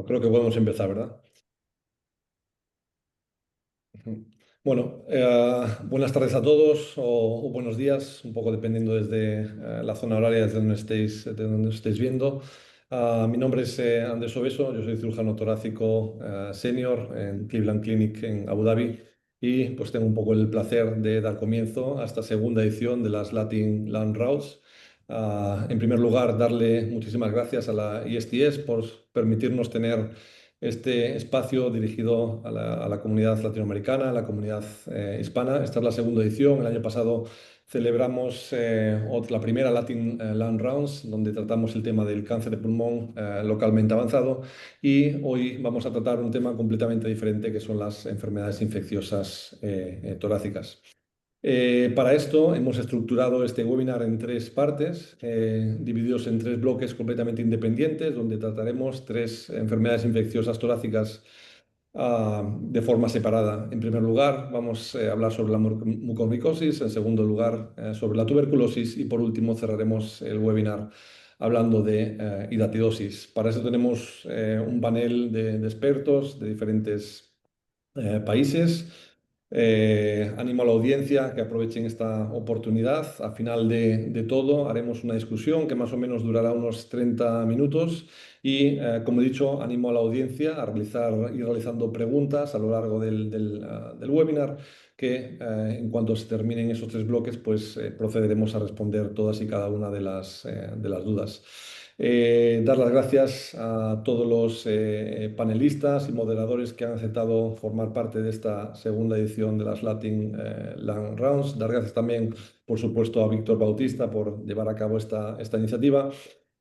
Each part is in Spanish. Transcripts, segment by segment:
Bueno, creo que podemos empezar, ¿verdad? Ujú. Bueno, buenas tardes a todos o buenos días, un poco dependiendo desde la zona horaria desde donde estéis viendo. Mi nombre es Andrés Obeso, yo soy cirujano torácico senior en Cleveland Clinic en Abu Dhabi y pues tengo un poco el placer de dar comienzo a esta segunda edición de las Latin Land Routes. En primer lugar, darle muchísimas gracias a la ISTS por permitirnos tener este espacio dirigido a la comunidad latinoamericana, a la comunidad hispana. Esta es la segunda edición. El año pasado celebramos la primera Latin Land Rounds, donde tratamos el tema del cáncer de pulmón localmente avanzado. Y hoy vamos a tratar un tema completamente diferente, que son las enfermedades infecciosas torácicas. Para esto hemos estructurado este webinar en tres partes, divididos en tres bloques completamente independientes, donde trataremos tres enfermedades infecciosas torácicas de forma separada. En primer lugar, vamos a hablar sobre la mucormicosis, en segundo lugar, sobre la tuberculosis y por último cerraremos el webinar hablando de hidatidosis. Para eso tenemos un panel de expertos de diferentes países. Animo a la audiencia que aprovechen esta oportunidad. Al final de todo haremos una discusión que más o menos durará unos 30 minutos y, como he dicho, animo a la audiencia a ir realizando preguntas a lo largo del webinar que en cuanto se terminen esos tres bloques, pues procederemos a responder todas y cada una de las dudas. Dar las gracias a todos los panelistas y moderadores que han aceptado formar parte de esta segunda edición de las Latin Land Rounds. Dar gracias también, por supuesto, a Víctor Bautista por llevar a cabo esta iniciativa.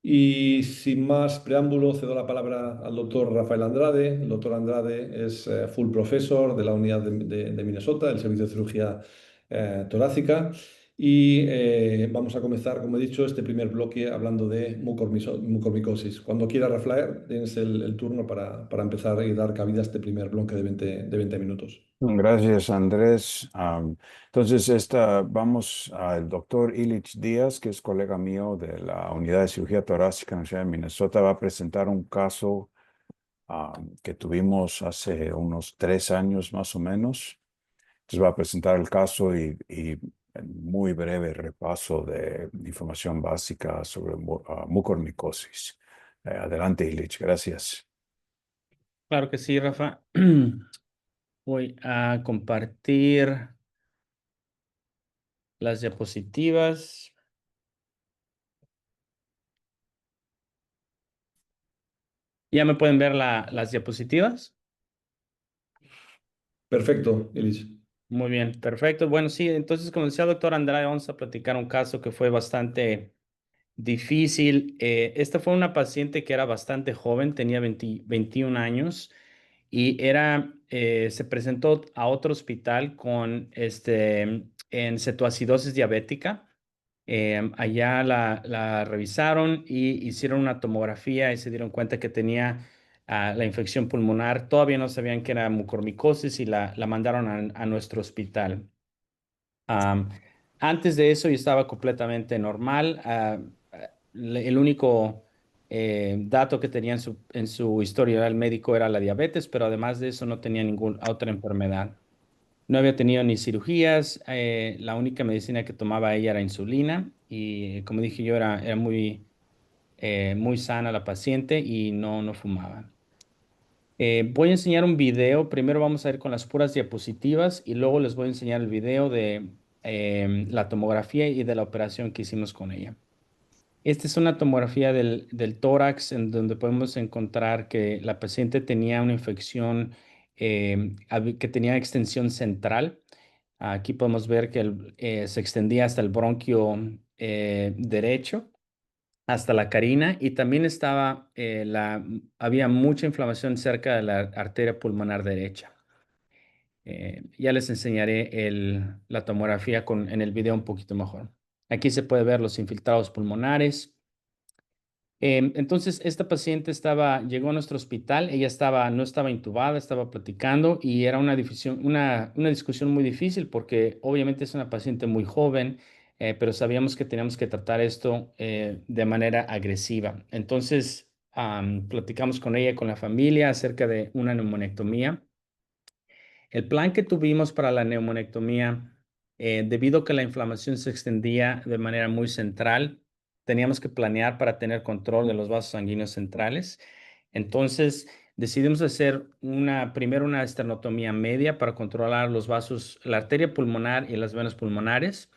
Y sin más preámbulo, cedo la palabra al doctor Rafael Andrade. El doctor Andrade es full professor de la unidad de Minnesota, del Servicio de Cirugía Torácica. Y vamos a comenzar, como he dicho, este primer bloque hablando de mucormicosis. Cuando quiera, Rafael, tienes el turno para empezar y dar cabida a este primer bloque de 20 minutos. Gracias, Andrés. Entonces, vamos al doctor Illich Díaz, que es colega mío de la Unidad de Cirugía Torácica en la Ciudad de Minnesota. Va a presentar un caso que tuvimos hace unos 3 años más o menos. Entonces, va a presentar el caso y en muy breve repaso de información básica sobre mucormicosis. Adelante, Illich. Gracias. Claro que sí, Rafa. Voy a compartir las diapositivas. ¿Ya me pueden ver las diapositivas? Perfecto, Elis. Muy bien, perfecto. Bueno, sí, entonces, como decía el doctor Andrade, vamos a platicar un caso que fue bastante difícil. Esta fue una paciente que era bastante joven, tenía 21 años y se presentó a otro hospital en cetoacidosis diabética. Allá la revisaron y hicieron una tomografía y se dieron cuenta que tenía la infección pulmonar. Todavía no sabían que era mucormicosis y la mandaron a nuestro hospital. Am, Antes de eso yo estaba completamente normal. El único dato que tenía en su historial médico era la diabetes, pero además de eso no tenía ninguna otra enfermedad. No había tenido ni cirugías. La única medicina que tomaba ella era insulina y, como dije yo, era muy sana la paciente y no fumaba. Voy a enseñar un video. Primero vamos a ir con las puras diapositivas y luego les voy a enseñar el video de la tomografía y de la operación que hicimos con ella. Esta es una tomografía del tórax en donde podemos encontrar que la paciente tenía una infección que tenía extensión central. Aquí podemos ver que se extendía hasta el bronquio derecho, hasta la carina, y también había mucha inflamación cerca de la arteria pulmonar derecha. Ya les enseñaré la tomografía en el video un poquito mejor. Aquí se puede ver los infiltrados pulmonares. Entonces, esta paciente llegó a nuestro hospital. Ella no estaba intubada, estaba platicando y era una discusión muy difícil porque obviamente es una paciente muy joven, pero sabíamos que teníamos que tratar esto de manera agresiva. Entonces, platicamos con ella y con la familia acerca de una neumonectomía. El plan que tuvimos para la neumonectomía, debido a que la inflamación se extendía de manera muy central, teníamos que planear para tener control de los vasos sanguíneos centrales. Entonces, decidimos hacer primero una esternotomía media para controlar los vasos, la arteria pulmonar y las venas pulmonares,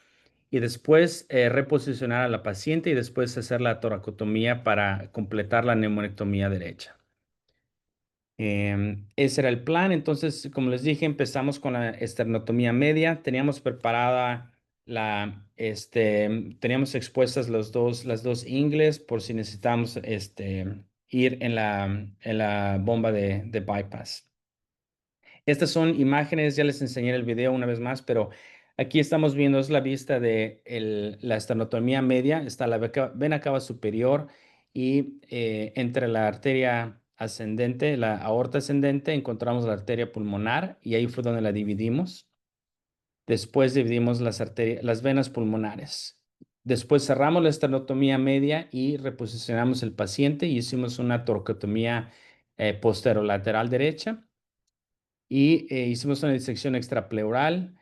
y después reposicionar a la paciente y después hacer la toracotomía para completar la neumonectomía derecha. Ese era el plan. Entonces, como les dije, empezamos con la esternotomía media. Teníamos preparada teníamos expuestas las dos ingles por si necesitamos ir en la bomba de bypass. Estas son imágenes, ya les enseñé el video una vez más, pero aquí estamos viendo es la vista de la esternotomía media. Está la vena cava superior y entre la arteria ascendente, la aorta ascendente, encontramos la arteria pulmonar y ahí fue donde la dividimos. Después dividimos las venas pulmonares. Después cerramos la esternotomía media y reposicionamos el paciente y hicimos una toracotomía posterolateral derecha y hicimos una disección extrapleural.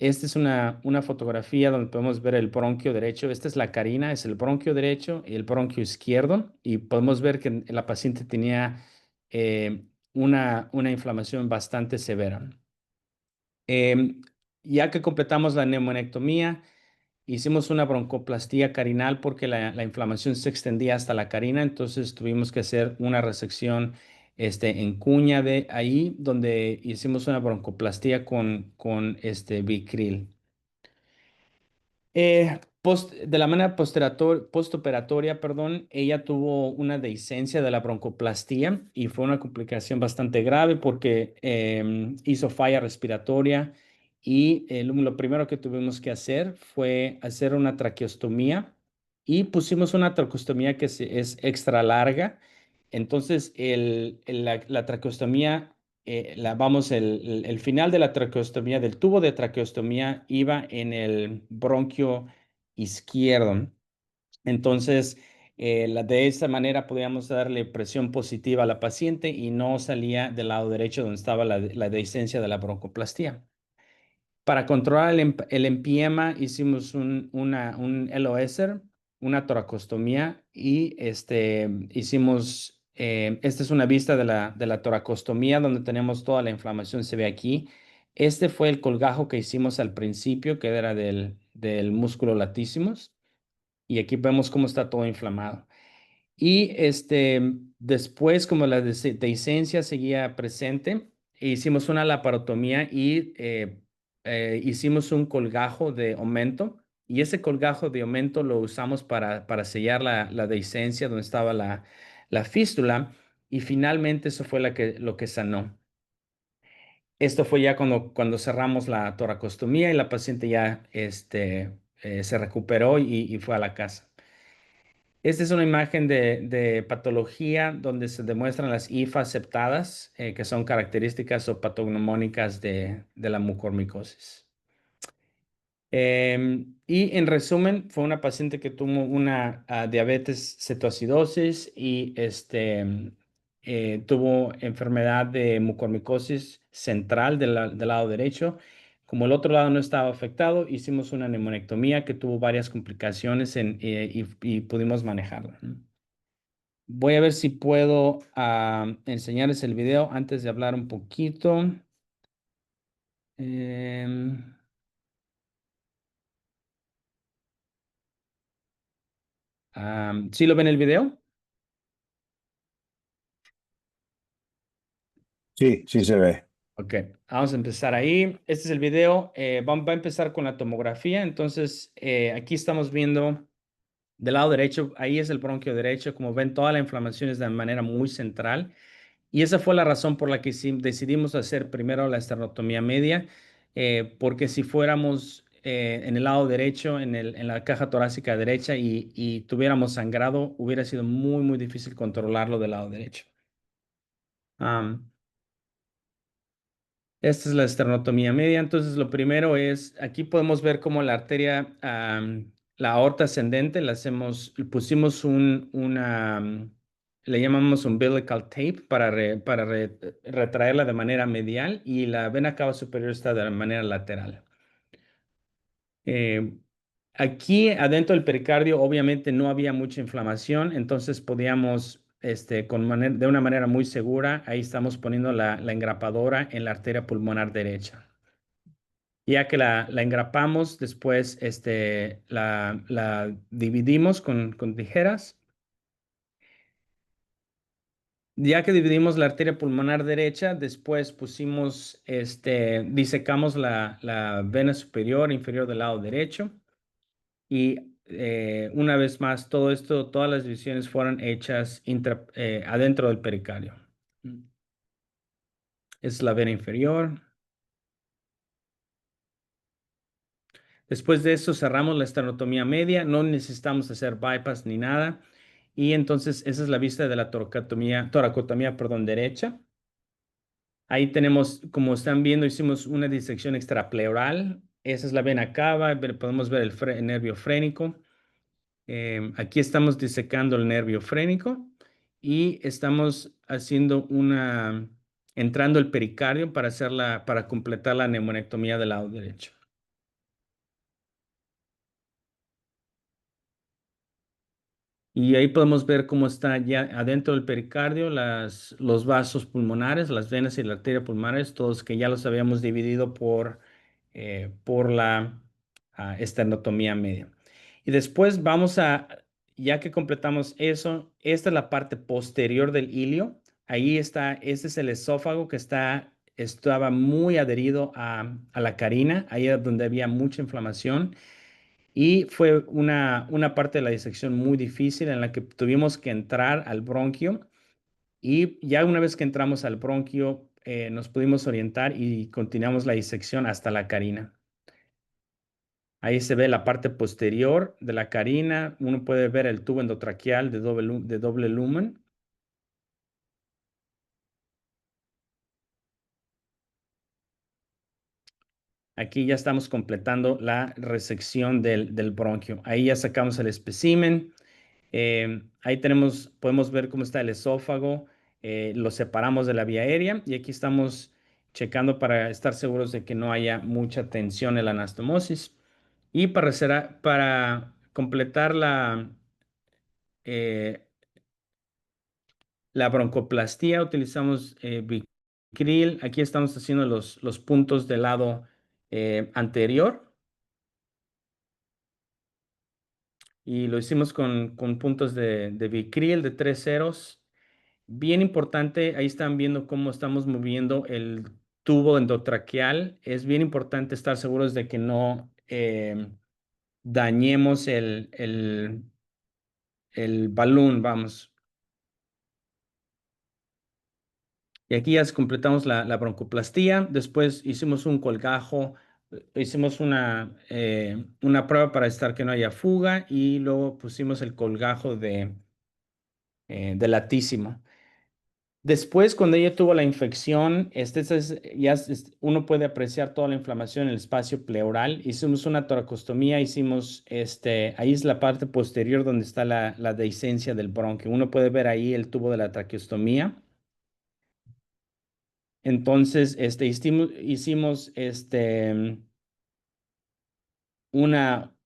Esta es una fotografía donde podemos ver el bronquio derecho. Esta es la carina, es el bronquio derecho y el bronquio izquierdo. Y podemos ver que la paciente tenía una inflamación bastante severa. Em, ya que completamos la neumonectomía, hicimos una broncoplastía carinal porque la inflamación se extendía hasta la carina, entonces tuvimos que hacer una resección en cuña de ahí, donde hicimos una broncoplastía con Vicryl. De la manera postoperatoria, perdón, ella tuvo una dehiscencia de la broncoplastía y fue una complicación bastante grave porque hizo falla respiratoria y lo primero que tuvimos que hacer fue hacer una traqueostomía y pusimos una traqueostomía que es extra larga. Entonces, la traqueostomía el final de la traqueostomía, del tubo de traqueostomía, iba en el bronquio izquierdo. Entonces, de esta manera podíamos darle presión positiva a la paciente y no salía del lado derecho donde estaba la dehiscencia de la broncoplastía. Para controlar el empiema hicimos un LOESR, una toracostomía y hicimos, esta es una vista de la toracostomía donde tenemos toda la inflamación, se ve aquí. Este fue el colgajo que hicimos al principio, que era del músculo latissimus, y aquí vemos cómo está todo inflamado. Y después, como la dehiscencia seguía presente, hicimos una laparotomía y hicimos un colgajo de aumento. Y ese colgajo de aumento lo usamos para sellar la dehiscencia donde estaba la fístula. Y finalmente eso fue lo que sanó. Esto fue ya cuando cerramos la toracostomía y la paciente ya se recuperó y fue a la casa. Esta es una imagen de patología donde se demuestran las hifas aceptadas, que son características o patognomónicas de la mucormicosis. Y en resumen, fue una paciente que tuvo una diabetes cetoacidosis y tuvo enfermedad de mucormicosis central del lado derecho. Como el otro lado no estaba afectado, hicimos una neumonectomía que tuvo varias complicaciones y pudimos manejarla, ¿no? Voy a ver si puedo enseñarles el video antes de hablar un poquito. Em, ¿Sí lo ven el video? Sí, sí se ve. Ok, vamos a empezar ahí. Este es el video. Va a empezar con la tomografía. Entonces, aquí estamos viendo del lado derecho, ahí es el bronquio derecho. Como ven, toda la inflamación es de manera muy central. Y esa fue la razón por la que decidimos hacer primero la esternotomía media, porque si fuéramos en el lado derecho, en la caja torácica derecha y tuviéramos sangrado, hubiera sido muy, muy difícil controlarlo del lado derecho. Esta es la esternotomía media. Entonces, lo primero es, aquí podemos ver cómo la arteria, la aorta ascendente, pusimos una le llamamos umbilical tape para retraerla de manera medial y la vena cava superior está de manera lateral. Eh, Aquí adentro del pericardio obviamente no había mucha inflamación, entonces podíamos, de una manera muy segura, ahí estamos poniendo la engrapadora en la arteria pulmonar derecha. Ya que la engrapamos, después la dividimos con tijeras. Ya que dividimos la arteria pulmonar derecha, después disecamos la vena superior e inferior del lado derecho. Y una vez más, todas las divisiones fueron hechas adentro del pericardio. Es la vena inferior. Después de eso cerramos la esternotomía media. No necesitamos hacer bypass ni nada. Y entonces esa es la vista de la toracotomía, perdón, derecha. Ahí tenemos, como están viendo, hicimos una disección extrapleural. Esa es la vena cava. Podemos ver el nervio frénico. Aquí estamos disecando el nervio frénico y estamos entrando el pericardio para completar la neumonectomía del lado derecho. Y ahí podemos ver cómo está ya adentro del pericardio los vasos pulmonares, las venas y la arteria pulmonares, todos que ya los habíamos dividido por la esternotomía media. Y después ya que completamos eso, esta es la parte posterior del ilio. Ahí está, este es el esófago que estaba muy adherido a la carina, ahí es donde había mucha inflamación. Y fue una parte de la disección muy difícil en la que tuvimos que entrar al bronquio. Y ya una vez que entramos al bronquio, nos pudimos orientar y continuamos la disección hasta la carina. Ahí se ve la parte posterior de la carina. Uno puede ver el tubo endotraqueal de doble lumen. Aquí ya estamos completando la resección del bronquio. Ahí ya sacamos el espécimen. Ahí podemos ver cómo está el esófago. Lo separamos de la vía aérea y aquí estamos checando para estar seguros de que no haya mucha tensión en la anastomosis. Y para completar eh, la broncoplastía utilizamos Vicryl. Aquí estamos haciendo los puntos del lado anterior y lo hicimos con puntos de Vicryl de 3 ceros. Bien importante, ahí están viendo cómo estamos moviendo el tubo endotraqueal. Es bien importante estar seguros de que no dañemos el balón, vamos. Y aquí ya completamos la broncoplastía. Después hicimos un colgajo, hicimos una prueba para estar que no haya fuga y luego pusimos el colgajo de latísimo. Después, cuando ella tuvo la infección, uno puede apreciar toda la inflamación en el espacio pleural. Hicimos una toracostomía, ahí es la parte posterior donde está la dehiscencia del bronquio. Uno puede ver ahí el tubo de la traqueostomía. Entonces, hicimos una,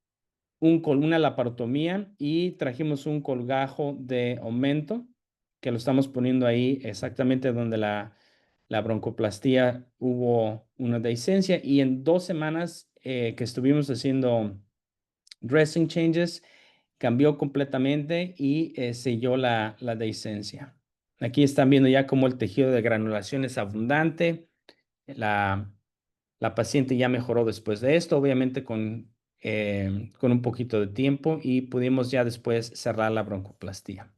una laparotomía y trajimos un colgajo de aumento que lo estamos poniendo ahí exactamente donde la broncoplastía hubo una dehiscencia y en 2 semanas que estuvimos haciendo dressing changes, cambió completamente y selló la dehiscencia. Aquí están viendo ya cómo el tejido de granulación es abundante. La, la paciente ya mejoró después de esto, obviamente con un poquito de tiempo y pudimos ya después cerrar la broncoplastía.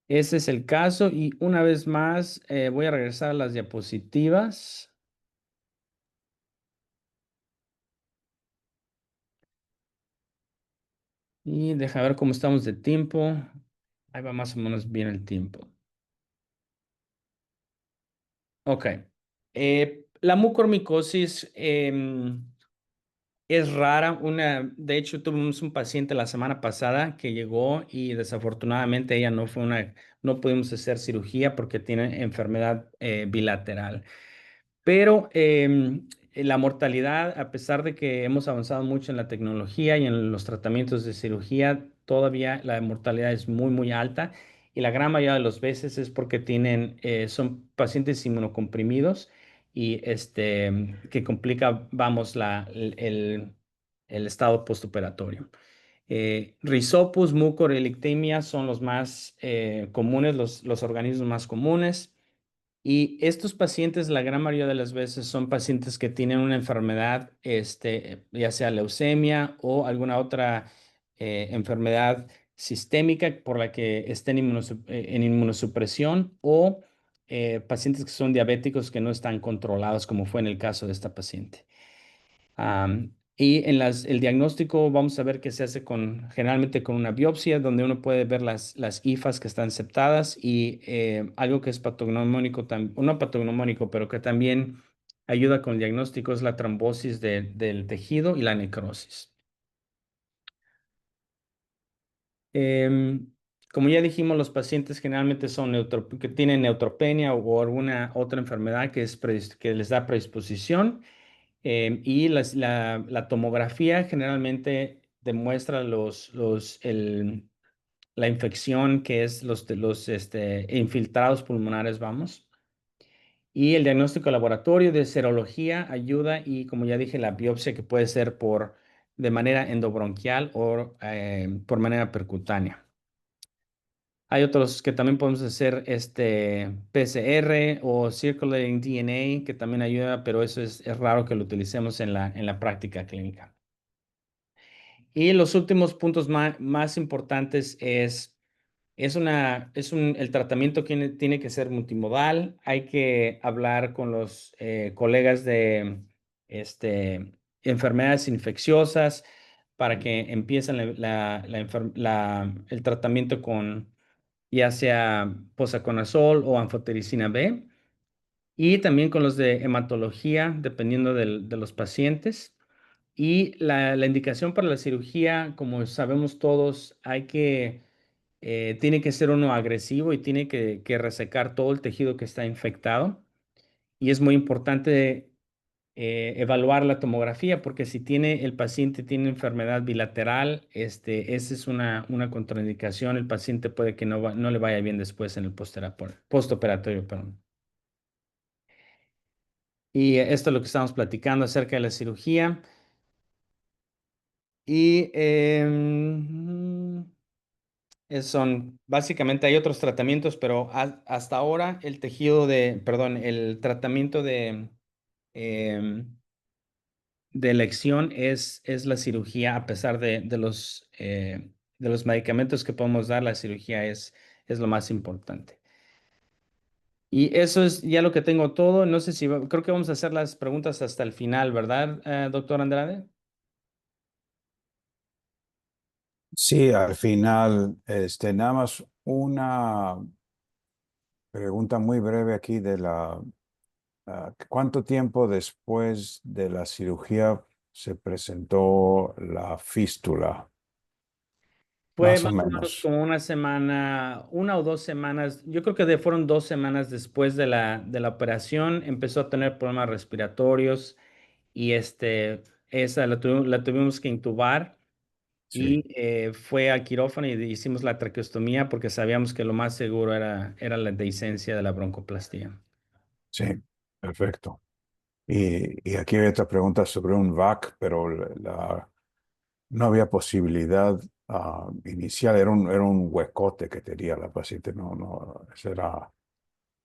Ese es el caso y una vez más voy a regresar a las diapositivas. Y deja ver cómo estamos de tiempo. Ahí va más o menos bien el tiempo. Ok. La mucormicosis Es rara. De hecho, tuvimos un paciente la semana pasada que llegó y desafortunadamente ella no pudimos hacer cirugía porque tiene enfermedad bilateral. Pero la mortalidad, a pesar de que hemos avanzado mucho en la tecnología y en los tratamientos de cirugía, todavía la mortalidad es muy, muy alta y la gran mayoría de las veces es porque son pacientes inmunocomprimidos y que complica, vamos, el estado postoperatorio. Rhizopus, mucor y Elictemia son los más comunes, los organismos más comunes. Y estos pacientes, la gran mayoría de las veces, son pacientes que tienen una enfermedad, ya sea leucemia o alguna otra enfermedad sistémica por la que estén en inmunosupresión o pacientes que son diabéticos que no están controlados, como fue en el caso de esta paciente. Y el diagnóstico vamos a ver que se hace generalmente con una biopsia, donde uno puede ver las hifas que están septadas y algo que es patognomónico, no patognomónico, pero que también ayuda con el diagnóstico es la trombosis del tejido y la necrosis. Em, Como ya dijimos, los pacientes generalmente que tienen neutropenia o alguna otra enfermedad que les da predisposición. Y la tomografía generalmente demuestra la infección que es los infiltrados pulmonares, vamos. Y el diagnóstico de laboratorio de serología ayuda y, como ya dije, la biopsia que puede ser de manera endobronquial o por manera percutánea. Hay otros que también podemos hacer PCR o Circulating DNA, que también ayuda, pero eso es raro que lo utilicemos en la práctica clínica. Y los últimos puntos más importantes el tratamiento tiene que ser multimodal. Hay que hablar con los colegas de enfermedades infecciosas para que empiecen el tratamiento con ya sea posaconazol o anfotericina B, y también con los de hematología, dependiendo de los pacientes. Y la indicación para la cirugía, como sabemos todos, tiene que ser uno agresivo y tiene que resecar todo el tejido que está infectado. Y es muy importante evaluar la tomografía, porque si el paciente tiene enfermedad bilateral, esa es una contraindicación. El paciente puede que no le vaya bien después en el postoperatorio, perdón. Y esto es lo que estamos platicando acerca de la cirugía. Y básicamente hay otros tratamientos, pero hasta ahora el tratamiento em, de elección es la cirugía. A pesar de los medicamentos que podemos dar, la cirugía es lo más importante. Y eso es ya lo que tengo todo. No sé creo que vamos a hacer las preguntas hasta el final, ¿verdad, doctor Andrade? Sí, al final, nada más una pregunta muy breve aquí ¿cuánto tiempo después de la cirugía se presentó la fístula? Fue Más o más o menos menos. como una semana, 1 o 2 semanas. Yo creo que fueron 2 semanas después de la operación. Empezó a tener problemas respiratorios y esa la tuvimos que intubar Sí, y fue al quirófano y hicimos la traqueostomía porque sabíamos que lo más seguro era la dehiscencia de la broncoplastía. sí, perfecto. Y aquí hay otra pregunta sobre un VAC, pero no había posibilidad inicial, era un huecote que tenía la paciente, no, no,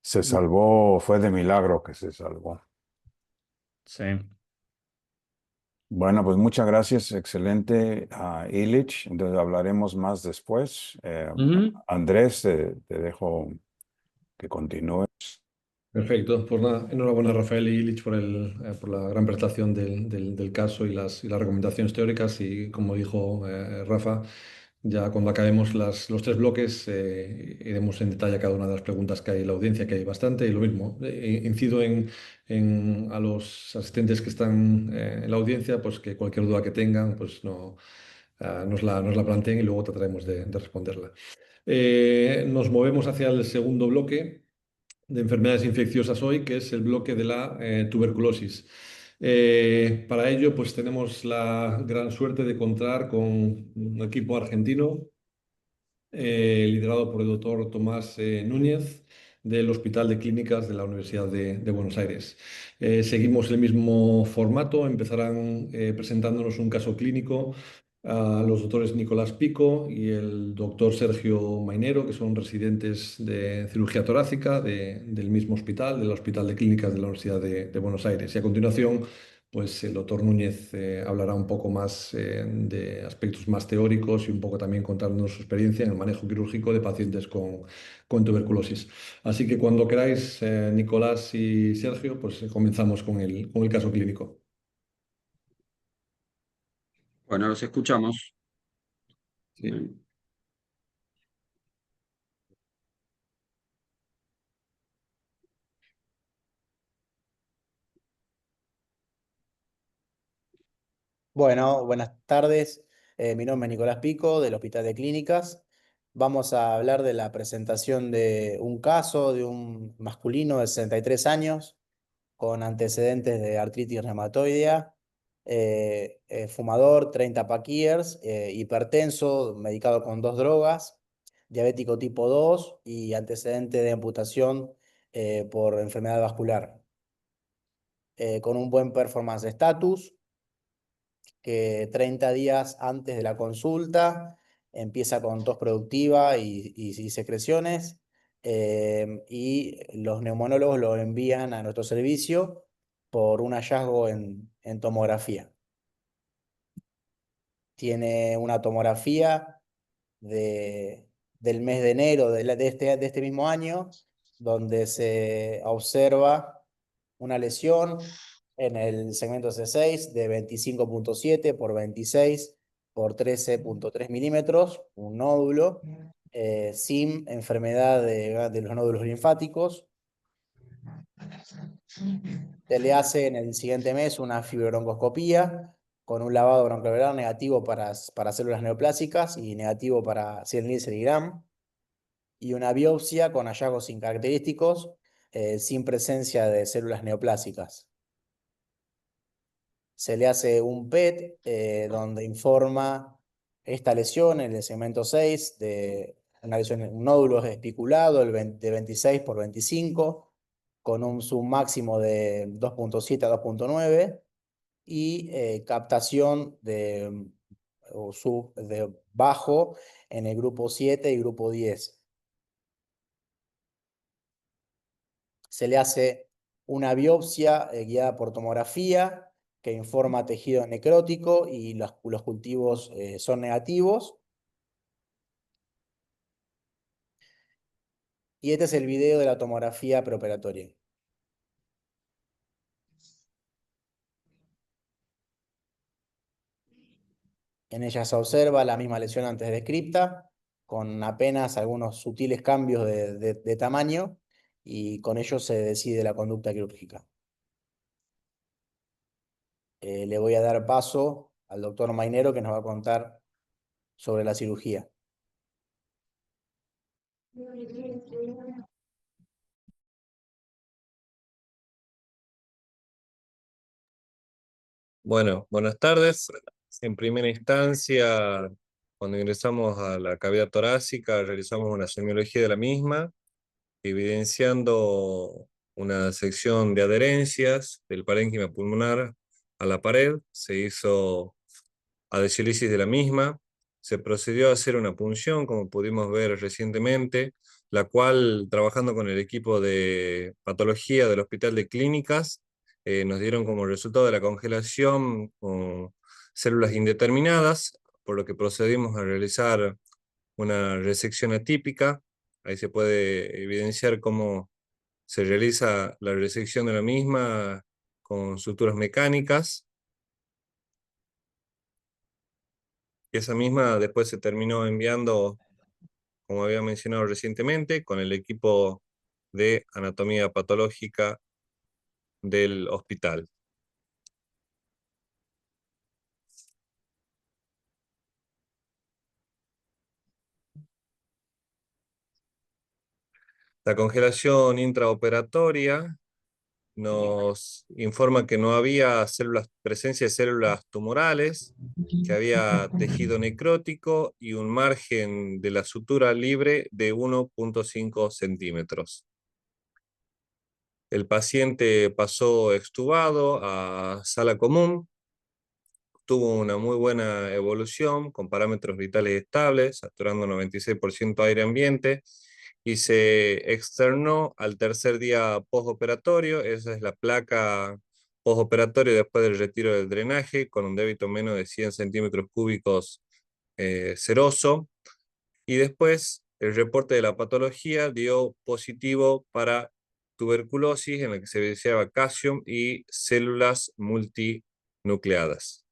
se salvó, fue de milagro que se salvó. Sí. Bueno, pues muchas gracias, excelente, Illich. Entonces hablaremos más después. Ujú. Andrés, te dejo que continúe. Perfecto, pues nada, enhorabuena Rafael y Ilich por la gran prestación del caso y las recomendaciones teóricas y como dijo Rafa, Ya cuando acabemos los tres bloques, iremos en detalle a cada una de las preguntas que hay en la audiencia, que hay bastante, y lo mismo. Incido a los asistentes que están en la audiencia, pues que cualquier duda que tengan, pues no, nos la planteen y luego trataremos de responderla. Nos movemos hacia el segundo bloque de enfermedades infecciosas hoy, que es el bloque de la tuberculosis. Para ello, pues tenemos la gran suerte de contar con un equipo argentino liderado por el doctor Tomás Núñez del Hospital de Clínicas de la Universidad de Buenos Aires. Seguimos el mismo formato, empezarán presentándonos un caso clínico a los doctores Nicolás Pico y el doctor Sergio Mainero, que son residentes de cirugía torácica del mismo hospital, del Hospital de Clínicas de la Universidad de Buenos Aires. Y a continuación, pues el doctor Núñez hablará un poco más de aspectos más teóricos y un poco también contándonos su experiencia en el manejo quirúrgico de pacientes con tuberculosis. Así que cuando queráis, Nicolás y Sergio, pues comenzamos con el caso clínico. Bueno, los escuchamos. Sí. Bueno, buenas tardes. Mi nombre es Nicolás Pico, del Hospital de Clínicas. Vamos a hablar de la presentación de un caso de un masculino de 63 años con antecedentes de artritis reumatoidea, fumador, 30 pack years, hipertenso, medicado con 2 drogas, diabético tipo 2 y antecedente de amputación por enfermedad vascular, con un buen performance status que 30 días antes de la consulta empieza con tos productiva y secreciones, y los neumonólogos lo envían a nuestro servicio por un hallazgo en tomografía. Tiene una tomografía del mes de enero de este mismo año, donde se observa una lesión en el segmento C6 de 25,7 por 26 por 13,3 milímetros, un nódulo, sin enfermedad de los nódulos linfáticos. Se le hace en el siguiente mes una fibrobroncoscopía con un lavado broncoalveolar negativo para células neoplásicas y negativo para Nielsen y Gram, y una biopsia con hallazgos incaracterísticos sin presencia de células neoplásicas. Se le hace un PET donde informa esta lesión en el segmento 6 de una lesión, un nódulo espiculado de 26 por 25 con un zoom máximo de 2,7 a 2,9 y captación de bajo en el grupo 7 y grupo 10. Se le hace una biopsia guiada por tomografía que informa tejido necrótico y los cultivos son negativos. Y este es el video de la tomografía preoperatoria. En ella se observa la misma lesión antes descripta, con apenas algunos sutiles cambios de tamaño, y con ello se decide la conducta quirúrgica. Le voy a dar paso al doctor Mainero, que nos va a contar sobre la cirugía. Bueno, buenas tardes. En primera instancia, cuando ingresamos a la cavidad torácica, realizamos una semiología de la misma, evidenciando una sección de adherencias del parénquima pulmonar a la pared. Se hizo adhesiolisis de la misma. Se procedió a hacer una punción, como pudimos ver recientemente, la cual, trabajando con el equipo de patología del Hospital de Clínicas, nos dieron como resultado de la congelación con células indeterminadas, por lo que procedimos a realizar una resección atípica. Ahí se puede evidenciar cómo se realiza la resección de la misma con suturas mecánicas. que esa misma después se terminó enviando, como había mencionado recientemente, con el equipo de anatomía patológica del hospital. La congelación intraoperatoria nos informa que no había presencia de células tumorales, que había tejido necrótico y un margen de la sutura libre de 1,5 centímetros. El paciente pasó extubado a sala común, tuvo una muy buena evolución con parámetros vitales estables, saturando 96% aire ambiente, y se externó al tercer día postoperatorio. Esa es la placa postoperatoria después del retiro del drenaje, con un débito menos de 100 centímetros cúbicos seroso. Y después el reporte de la patología dio positivo para tuberculosis, en la que se evidenciaba calcio y células multinucleadas.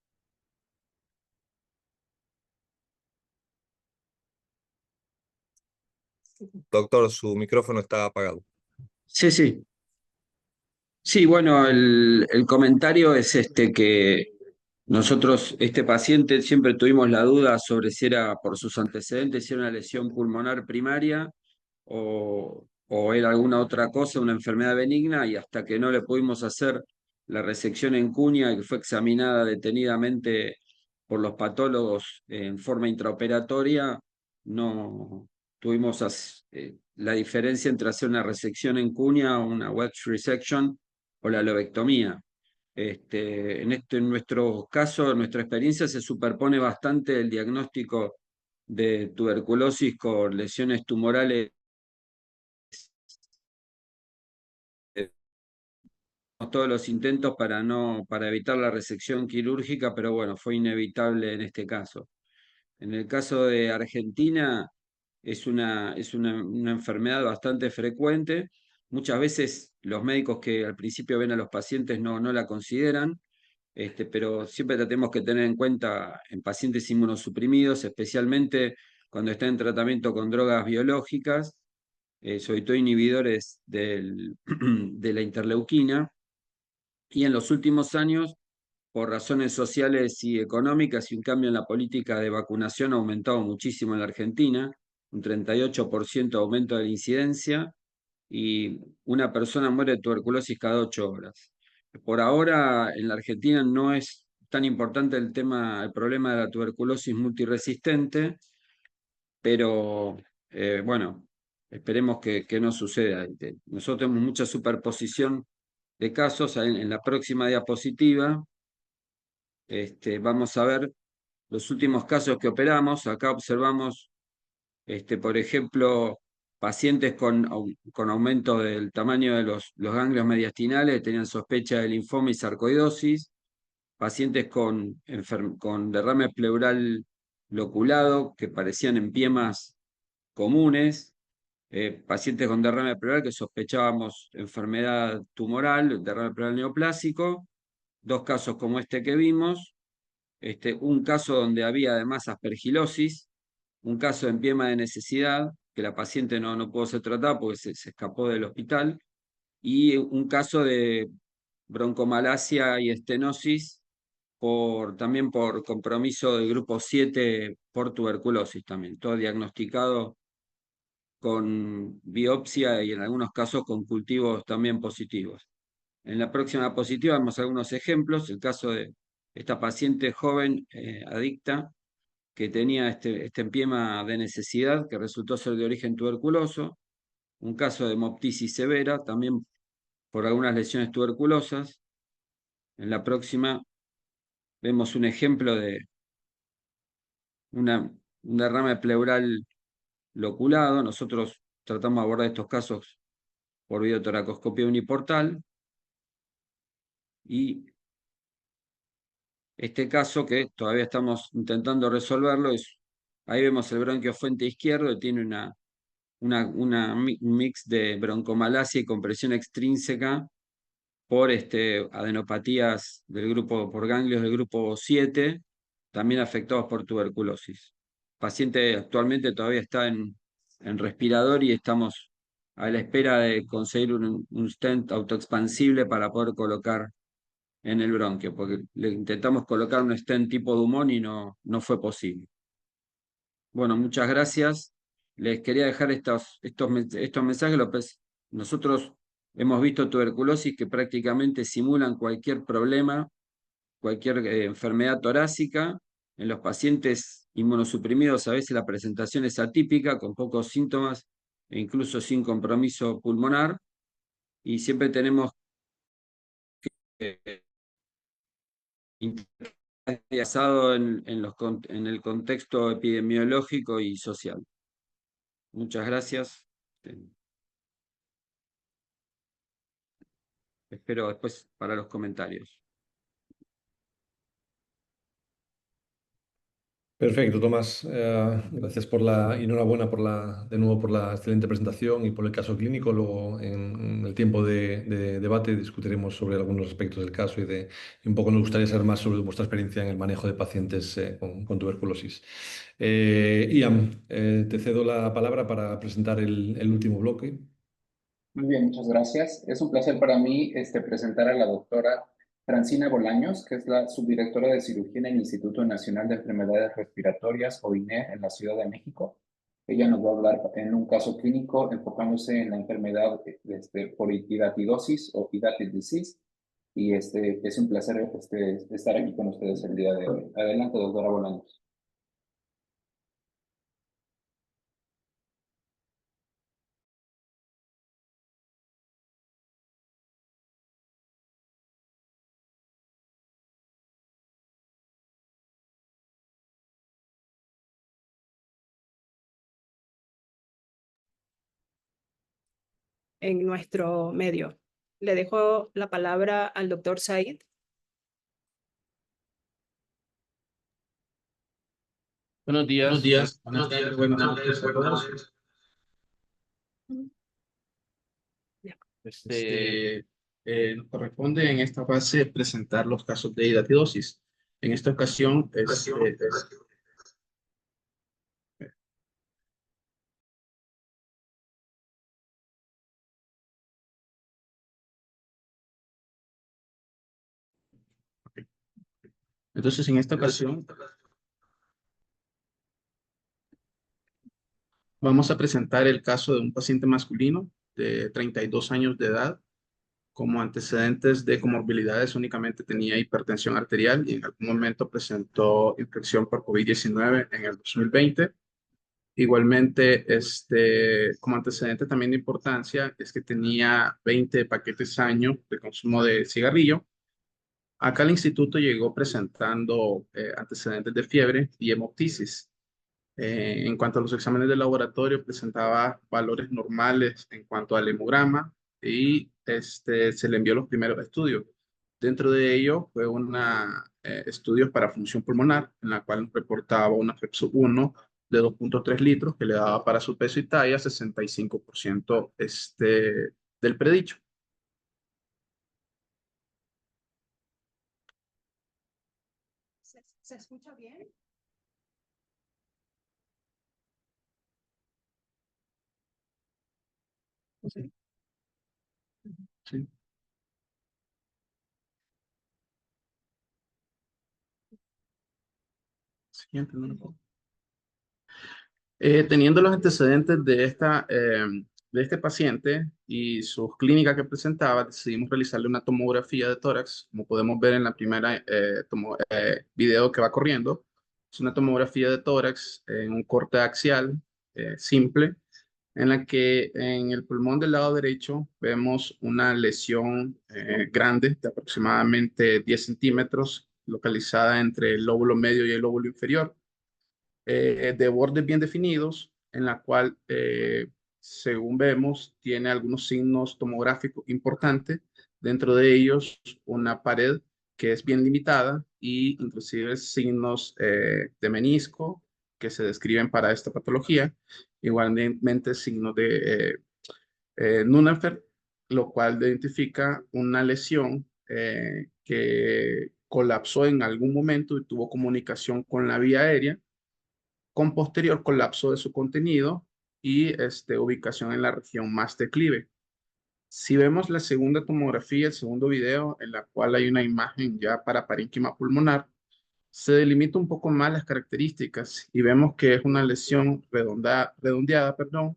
Doctor, su micrófono está apagado. Sí, sí. Sí, bueno, el comentario es que nosotros, este paciente, siempre tuvimos la duda sobre si era por sus antecedentes, si era una lesión pulmonar primaria o era alguna otra cosa, una enfermedad benigna, y hasta que no le pudimos hacer la resección en cuña y que fue examinada detenidamente por los patólogos en forma intraoperatoria, no tuvimos la diferencia entre hacer una resección en cuña o una wedge resection o la lobectomía. En nuestro caso, en nuestra experiencia, se superpone bastante el diagnóstico de tuberculosis con lesiones tumorales. Todos los intentos para evitar la resección quirúrgica, pero bueno, fue inevitable en este caso. En el caso de Argentina, es una enfermedad bastante frecuente. Muchas veces los médicos que al principio ven a los pacientes no la consideran, pero siempre tenemos que tener en cuenta en pacientes inmunosuprimidos, especialmente cuando están en tratamiento con drogas biológicas, sobre todo inhibidores de la interleuquina. Y en los últimos años, por razones sociales y económicas y un cambio en la política de vacunación, ha aumentado muchísimo en la Argentina, un 38% aumento de la incidencia, y una persona muere de tuberculosis cada 8 horas. Por ahora, en la Argentina no es tan importante el problema de la tuberculosis multiresistente, pero bueno, esperemos que no suceda. Nosotros tenemos mucha superposición de casos. En la próxima diapositiva vamos a ver los últimos casos que operamos. Acá observamos, por ejemplo, pacientes con aumento del tamaño de los ganglios mediastinales, tenían sospecha de linfoma y sarcoidosis, pacientes con derrame pleural loculado, que parecían empiemas comunes, pacientes con derrame pleural que sospechábamos enfermedad tumoral, derrame pleural neoplásico, 2 casos como este que vimos, un caso donde había además aspergilosis, un caso de empiema de necesidad, que la paciente no pudo ser tratada porque se escapó del hospital, y un caso de broncomalacia y estenosis también por compromiso del grupo 7 por tuberculosis también, todo diagnosticado con biopsia y en algunos casos con cultivos también positivos. En la próxima diapositiva vemos algunos ejemplos, el caso de esta paciente joven adicta que tenía este empiema de necesidad que resultó ser de origen tuberculoso, un caso de hemoptisis severa, también por algunas lesiones tuberculosas. En la próxima vemos un ejemplo de un derrame pleural loculado. Nosotros tratamos de abordar estos casos por videotoracoscopía uniportal. Y este caso, que todavía estamos intentando resolverlo, ahí vemos el bronquio fuente izquierdo, que tiene un mix de broncomalacia y compresión extrínseca por adenopatías por ganglios del grupo 7, también afectados por tuberculosis. El paciente actualmente todavía está en respirador y estamos a la espera de conseguir un stent autoexpansible para poder colocar en el bronquio, porque le intentamos colocar un stent tipo Dumont y no fue posible. Bueno, muchas gracias. Les quería dejar estos mensajes. Nosotros hemos visto tuberculosis que prácticamente simulan cualquier problema, cualquier enfermedad torácica. En los pacientes inmunosuprimidos a veces la presentación es atípica, con pocos síntomas e incluso sin compromiso pulmonar. Y siempre tenemos que basado en el contexto epidemiológico y social. Muchas gracias. Espero después para los comentarios. Perfecto, Tomás. Gracias y enhorabuena de nuevo por la excelente presentación y por el caso clínico. Luego, en el tiempo de debate, discutiremos sobre algunos aspectos del caso y un poco nos gustaría saber más sobre vuestra experiencia en el manejo de pacientes con tuberculosis. Ian, te cedo la palabra para presentar el último bloque. Muy bien, muchas gracias. Es un placer para mí presentar a la doctora Francina Bolaños, que es la subdirectora de cirugía en el Instituto Nacional de Enfermedades Respiratorias, o INE, en la Ciudad de México. Ella nos va a hablar en un caso clínico enfocándose en la enfermedad por hidatidosis o hydatid disease. Y es un placer estar aquí con ustedes el día de hoy. Adelante, doctora Bolaños. En nuestro medio. Le dejo la palabra al doctor Said. Buenos días, buenas tardes, buenas noches a todos. Nos corresponde en esta fase presentar los casos de hidatidosis. En esta ocasión entonces en esta ocasión vamos a presentar el caso de un paciente masculino de 32 años de edad. Como antecedentes de comorbilidades únicamente tenía hipertensión arterial y en algún momento presentó infección por COVID-19 en el 2020. Igualmente, como antecedente también de importancia es que tenía 20 paquetes año de consumo de cigarrillo. Acá el instituto llegó presentando antecedentes de fiebre y hemoptisis. En cuanto a los exámenes de laboratorio, presentaba valores normales en cuanto al hemograma y se le envió los primeros estudios. Dentro de ello fue estudios para función pulmonar, en la cual reportaba una FEPSO-1 de 2.3 litros que le daba para su peso y talla 65% del predicho. ¿Se escucha bien? Sí. Sí. Siguiente, no lo puedo. Teniendo los antecedentes de este paciente y sus clínicas que presentaba, decidimos realizarle una tomografía de tórax, como podemos ver en la primera video que va corriendo. Es una tomografía de tórax en un corte axial simple, en la que en el pulmón del lado derecho vemos una lesión grande de aproximadamente 10 centímetros, localizada entre el lóbulo medio y el lóbulo inferior, de bordes bien definidos, en la cual, según vemos, tiene algunos signos tomográficos importantes, dentro de ellos una pared que es bien limitada y inclusive signos de menisco que se describen para esta patología, igualmente signos de Nunnefer, lo cual identifica una lesión que colapsó en algún momento y tuvo comunicación con la vía aérea, con posterior colapso de su contenido y ubicación en la región más declive. Si vemos la segunda tomografía, el segundo video, en la cual hay una imagen ya para parénquima pulmonar, se delimita un poco más las características y vemos que es una lesión redondeada, perdón,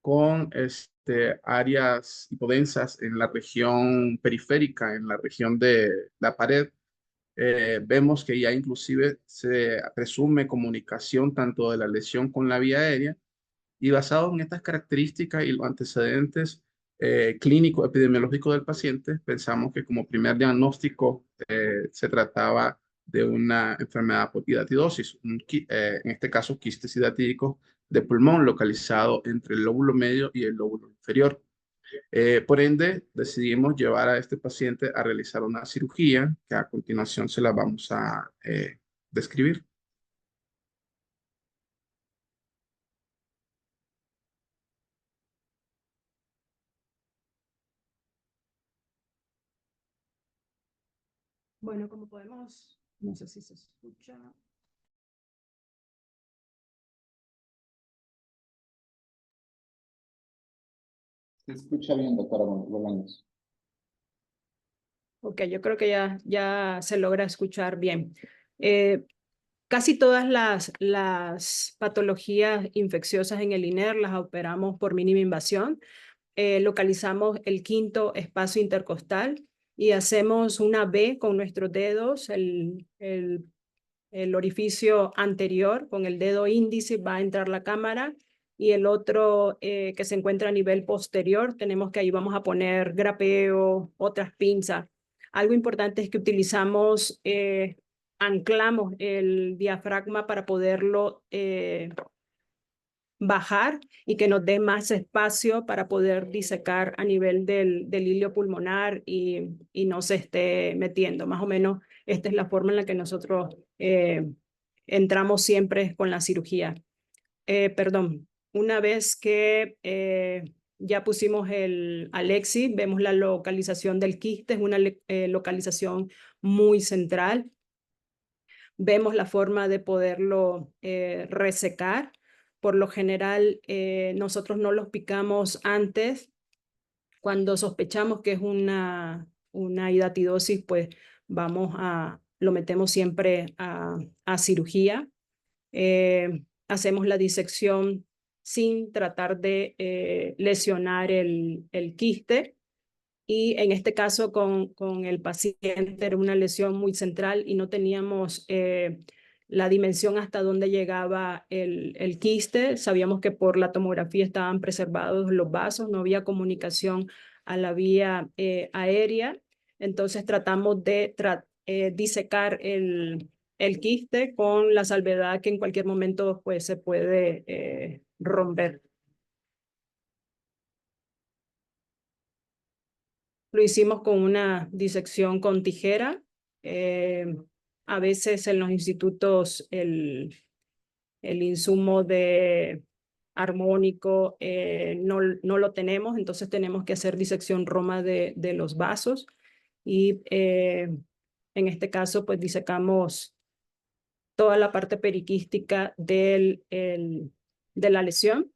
con áreas hipodensas en la región periférica, en la región de la pared. Vemos que ya inclusive se presume comunicación tanto de la lesión con la vía aérea y basado en estas características y los antecedentes clínicos epidemiológicos del paciente, pensamos que como primer diagnóstico se trataba de una enfermedad por hidatidosis, en este caso quistes hidatídicos de pulmón localizado entre el lóbulo medio y el lóbulo inferior. Por ende, decidimos llevar a este paciente a realizar una cirugía que a continuación se la vamos a describir. Bueno, como podemos, no sé si se escucha. Se escucha bien, doctora Bolaños. Ok, yo creo que ya se logra escuchar bien. Casi todas las patologías infecciosas en el INER las operamos por mínima invasión. Localizamos el quinto espacio intercostal y hacemos una V con nuestros dedos, el orificio anterior con el dedo índice va a entrar la cámara y el otro que se encuentra a nivel posterior, tenemos que ahí vamos a poner grapeo, otras pinzas. Algo importante es que utilizamos, anclamos el diafragma para poderlo bajar y que nos dé más espacio para poder disecar a nivel del hilio pulmonar y no se esté metiendo. Más o menos esta es la forma en la que nosotros entramos siempre con la cirugía. Perdón, una vez que ya pusimos el Alexi, vemos la localización del quiste, es una localización muy central. Vemos la forma de poderlo resecar. Por lo general, nosotros no los picamos antes. Cuando sospechamos que es una hidatidosis, pues lo metemos siempre a cirugía. Hacemos la disección sin tratar de lesionar el quiste. Y en este caso con el paciente era una lesión muy central y no teníamos la dimensión hasta dónde llegaba el quiste. Sabíamos que por la tomografía estaban preservados los vasos, no había comunicación a la vía aérea. Entonces tratamos de disecar el quiste con la salvedad que en cualquier momento pues, se puede romper. Lo hicimos con una disección con tijera. A veces en los institutos el insumo de armónico no lo tenemos, entonces tenemos que hacer disección roma de los vasos y en este caso pues disecamos toda la parte periquística de la lesión.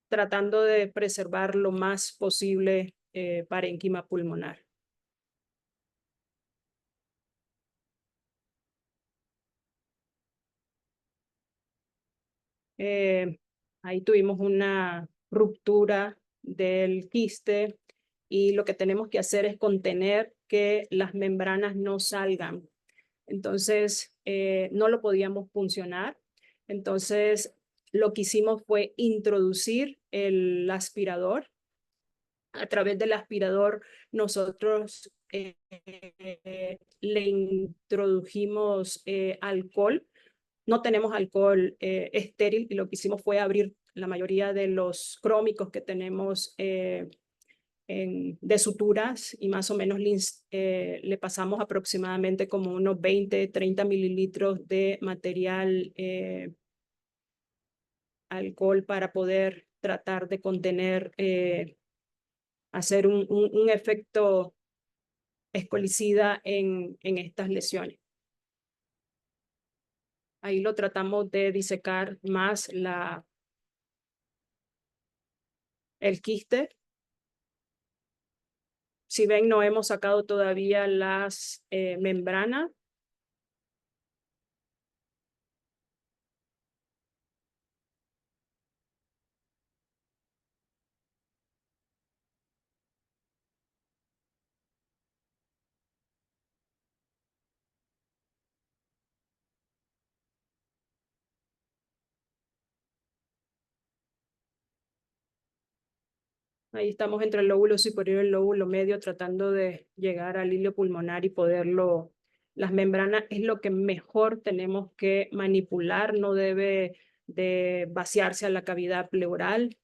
Tratando de preservar lo más posible parénquima pulmonar. Ahí tuvimos una ruptura del quiste y lo que tenemos que hacer es contener que las membranas no salgan. Entonces, no lo podíamos puncionar. Entonces, lo que hicimos fue introducir el aspirador. A través del aspirador, nosotros le introdujimos alcohol. No tenemos alcohol estéril y lo que hicimos fue abrir la mayoría de los crómicos que tenemos de suturas y más o menos le pasamos aproximadamente como unos 20, 30 mililitros de material alcohol para poder tratar de contener, hacer un efecto escolicida en estas lesiones. Ahí lo tratamos de disecar más el quiste. Si ven, no hemos sacado todavía las membranas. Ahí estamos entre el lóbulo superior y el lóbulo medio tratando de llegar al hilio pulmonar y poderlo. Las membranas es lo que mejor tenemos que manipular, no debe de vaciarse a la cavidad pleural.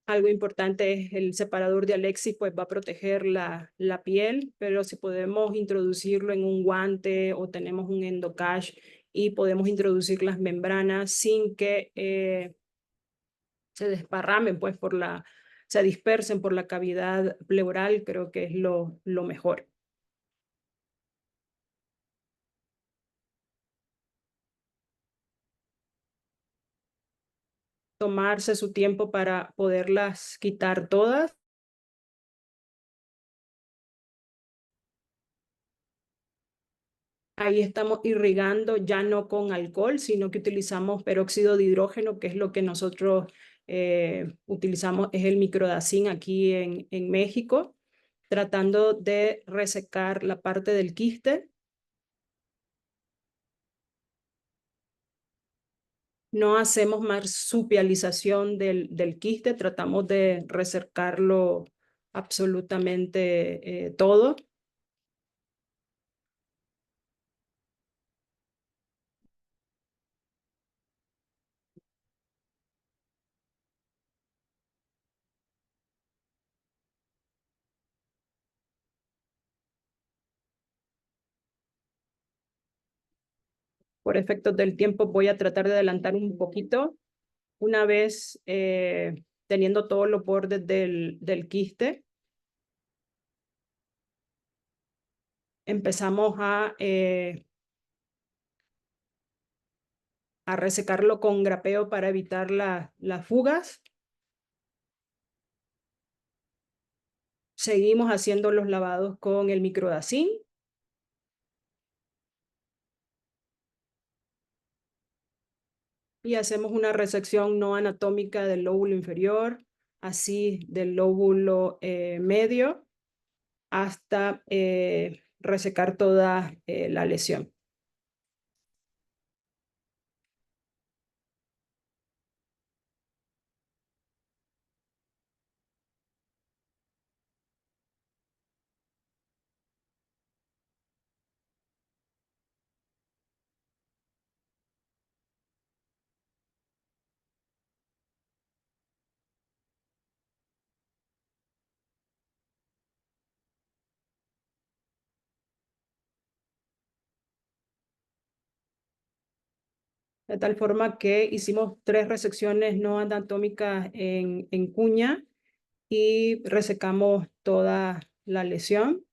Algo importante es el separador de Alexis, pues va a proteger la piel, pero si podemos introducirlo en un guante o tenemos un endocash y podemos introducir las membranas sin que se desparramen, pues se dispersen por la cavidad pleural, creo que es lo mejor. Tomarse su tiempo para poderlas quitar todas. Ahí estamos irrigando ya no con alcohol, sino que utilizamos peróxido de hidrógeno, que es lo que nosotros utilizamos, es el microdacin aquí en México, tratando de resecar la parte del quiste. No hacemos marsupialización del quiste, tratamos de resecarlo absolutamente todo. Por efectos del tiempo voy a tratar de adelantar un poquito. Una vez teniendo todos los bordes del quiste, empezamos a resecarlo con grapeo para evitar las fugas. Seguimos haciendo los lavados con el microdacin. Y hacemos una resección no anatómica del lóbulo inferior, así del lóbulo medio, hasta resecar toda la lesión. De tal forma que hicimos 3 resecciones no anatómicas en cuña y resecamos toda la lesión.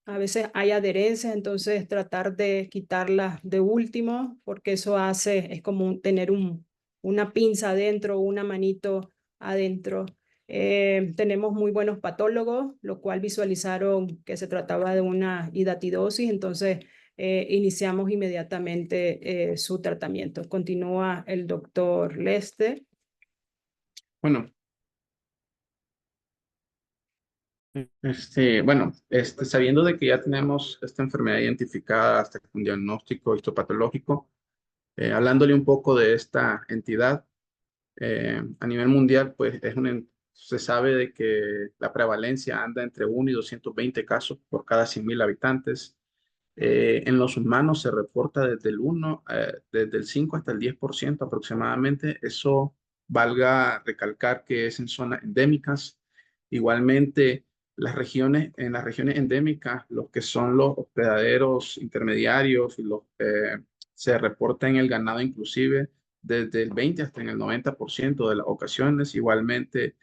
A veces hay adherencias, entonces tratar de quitarlas de último, porque eso es como tener una pinza adentro, una manito adentro. Tenemos muy buenos patólogos, lo cual visualizaron que se trataba de una hidatidosis, entonces iniciamos inmediatamente su tratamiento. Continúa el doctor Lester. Bueno, sabiendo de que ya tenemos esta enfermedad identificada hasta con diagnóstico histopatológico, hablándole un poco de esta entidad, a nivel mundial, pues se sabe de que la prevalencia anda entre 1 y 220 casos por cada 100,000 habitantes. En los humanos se reporta desde el 5 hasta el 10% aproximadamente. Eso valga recalcar que es en zonas endémicas. Igualmente, en las regiones endémicas, los que son los hospedaderos intermediarios y se reporta en el ganado inclusive desde el 20 hasta en el 90% de las ocasiones. Igualmente,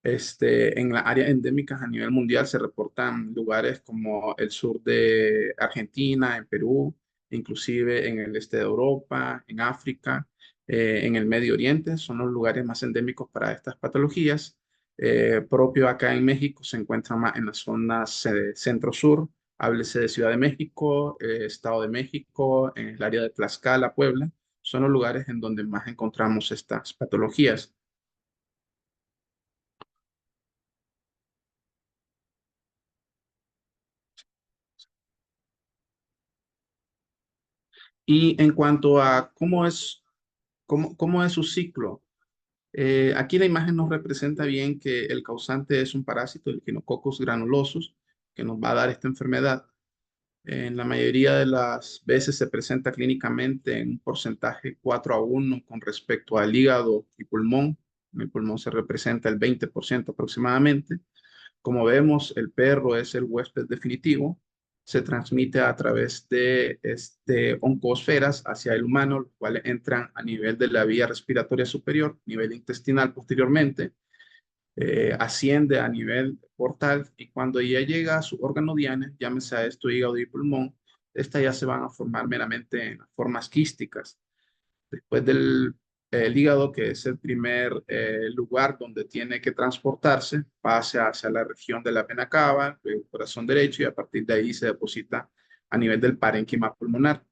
en las áreas endémicas a nivel mundial se reportan lugares como el sur de Argentina, en Perú, inclusive en el este de Europa, en África, en el Medio Oriente, son los lugares más endémicos para estas patologías. Propio acá en México se encuentra más en las zonas centro-sur, háblese de Ciudad de México, Estado de México, en el área de Tlaxcala, Puebla, son los lugares en donde más encontramos estas patologías. Y en cuanto a cómo es su ciclo, aquí la imagen nos representa bien que el causante es un parásito, el Echinococcus granulosus, que nos va a dar esta enfermedad. En la mayoría de las veces se presenta clínicamente en un porcentaje 4:1 con respecto al hígado y pulmón. En el pulmón se representa el 20% aproximadamente. Como vemos, el perro es el huésped definitivo. Se transmite a través de oncosferas hacia el humano, los cuales entran a nivel de la vía respiratoria superior, nivel intestinal posteriormente, asciende a nivel portal y cuando ya llega a su órgano diana, llámese a esto hígado y pulmón, estas ya se van a formar meramente en formas quísticas. Después del el hígado, que es el primer lugar donde tiene que transportarse, pasa hacia la región de la vena cava, el corazón derecho, y a partir de ahí se deposita a nivel del parénquima pulmonar.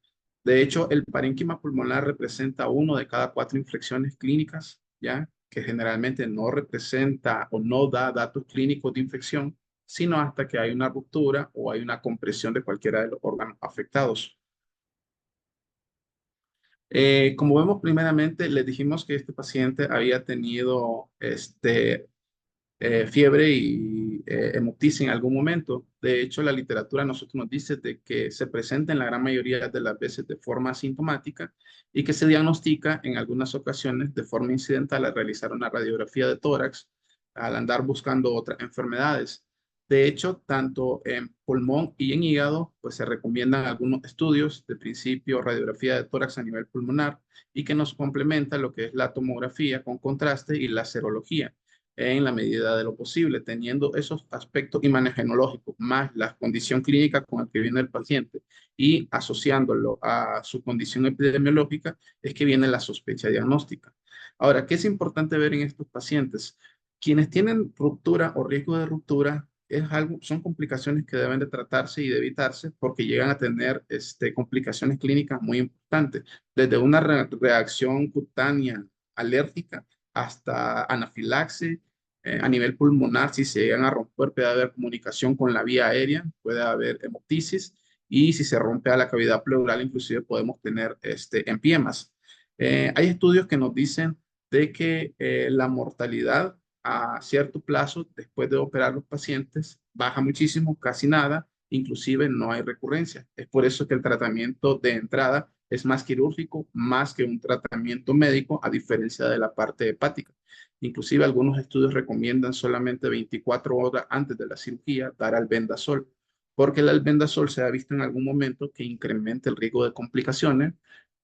De hecho, el parénquima pulmonar representa 1 de cada 4 infecciones clínicas, ¿ya? Que generalmente no representa o no da datos clínicos de infección, sino hasta que hay una ruptura o hay una compresión de cualquiera de los órganos afectados. Como vemos primeramente, les dijimos que este paciente había tenido fiebre y hemoptisis en algún momento. De hecho, la literatura a nosotros nos dice de que se presenta en la gran mayoría de las veces de forma asintomática y que se diagnostica en algunas ocasiones de forma incidental al realizar una radiografía de tórax, al andar buscando otras enfermedades. De hecho, tanto en pulmón y en hígado, pues se recomiendan algunos estudios de principio, radiografía de tórax a nivel pulmonar y que nos complementa lo que es la tomografía con contraste y la serología en la medida de lo posible, teniendo esos aspectos imagenológicos más la condición clínica con la que viene el paciente y asociándolo a su condición epidemiológica, es que viene la sospecha diagnóstica. Ahora, ¿qué es importante ver en estos pacientes? Quienes tienen ruptura o riesgo de ruptura son complicaciones que deben de tratarse y de evitarse porque llegan a tener complicaciones clínicas muy importantes, desde una reacción cutánea alérgica hasta anafilaxis. A nivel pulmonar, si se llegan a romper, puede haber comunicación con la vía aérea, puede haber hemoptisis, y si se rompe a la cavidad pleural, inclusive podemos tener empiemas. Hay estudios que nos dicen de que la mortalidad a cierto plazo, después de operar los pacientes, baja muchísimo, casi nada, inclusive no hay recurrencia. Es por eso que el tratamiento de entrada es más quirúrgico, más que un tratamiento médico, a diferencia de la parte hepática. Inclusive algunos estudios recomiendan solamente 24 horas antes de la cirugía dar albendazol, porque el albendazol se ha visto en algún momento que incrementa el riesgo de complicaciones,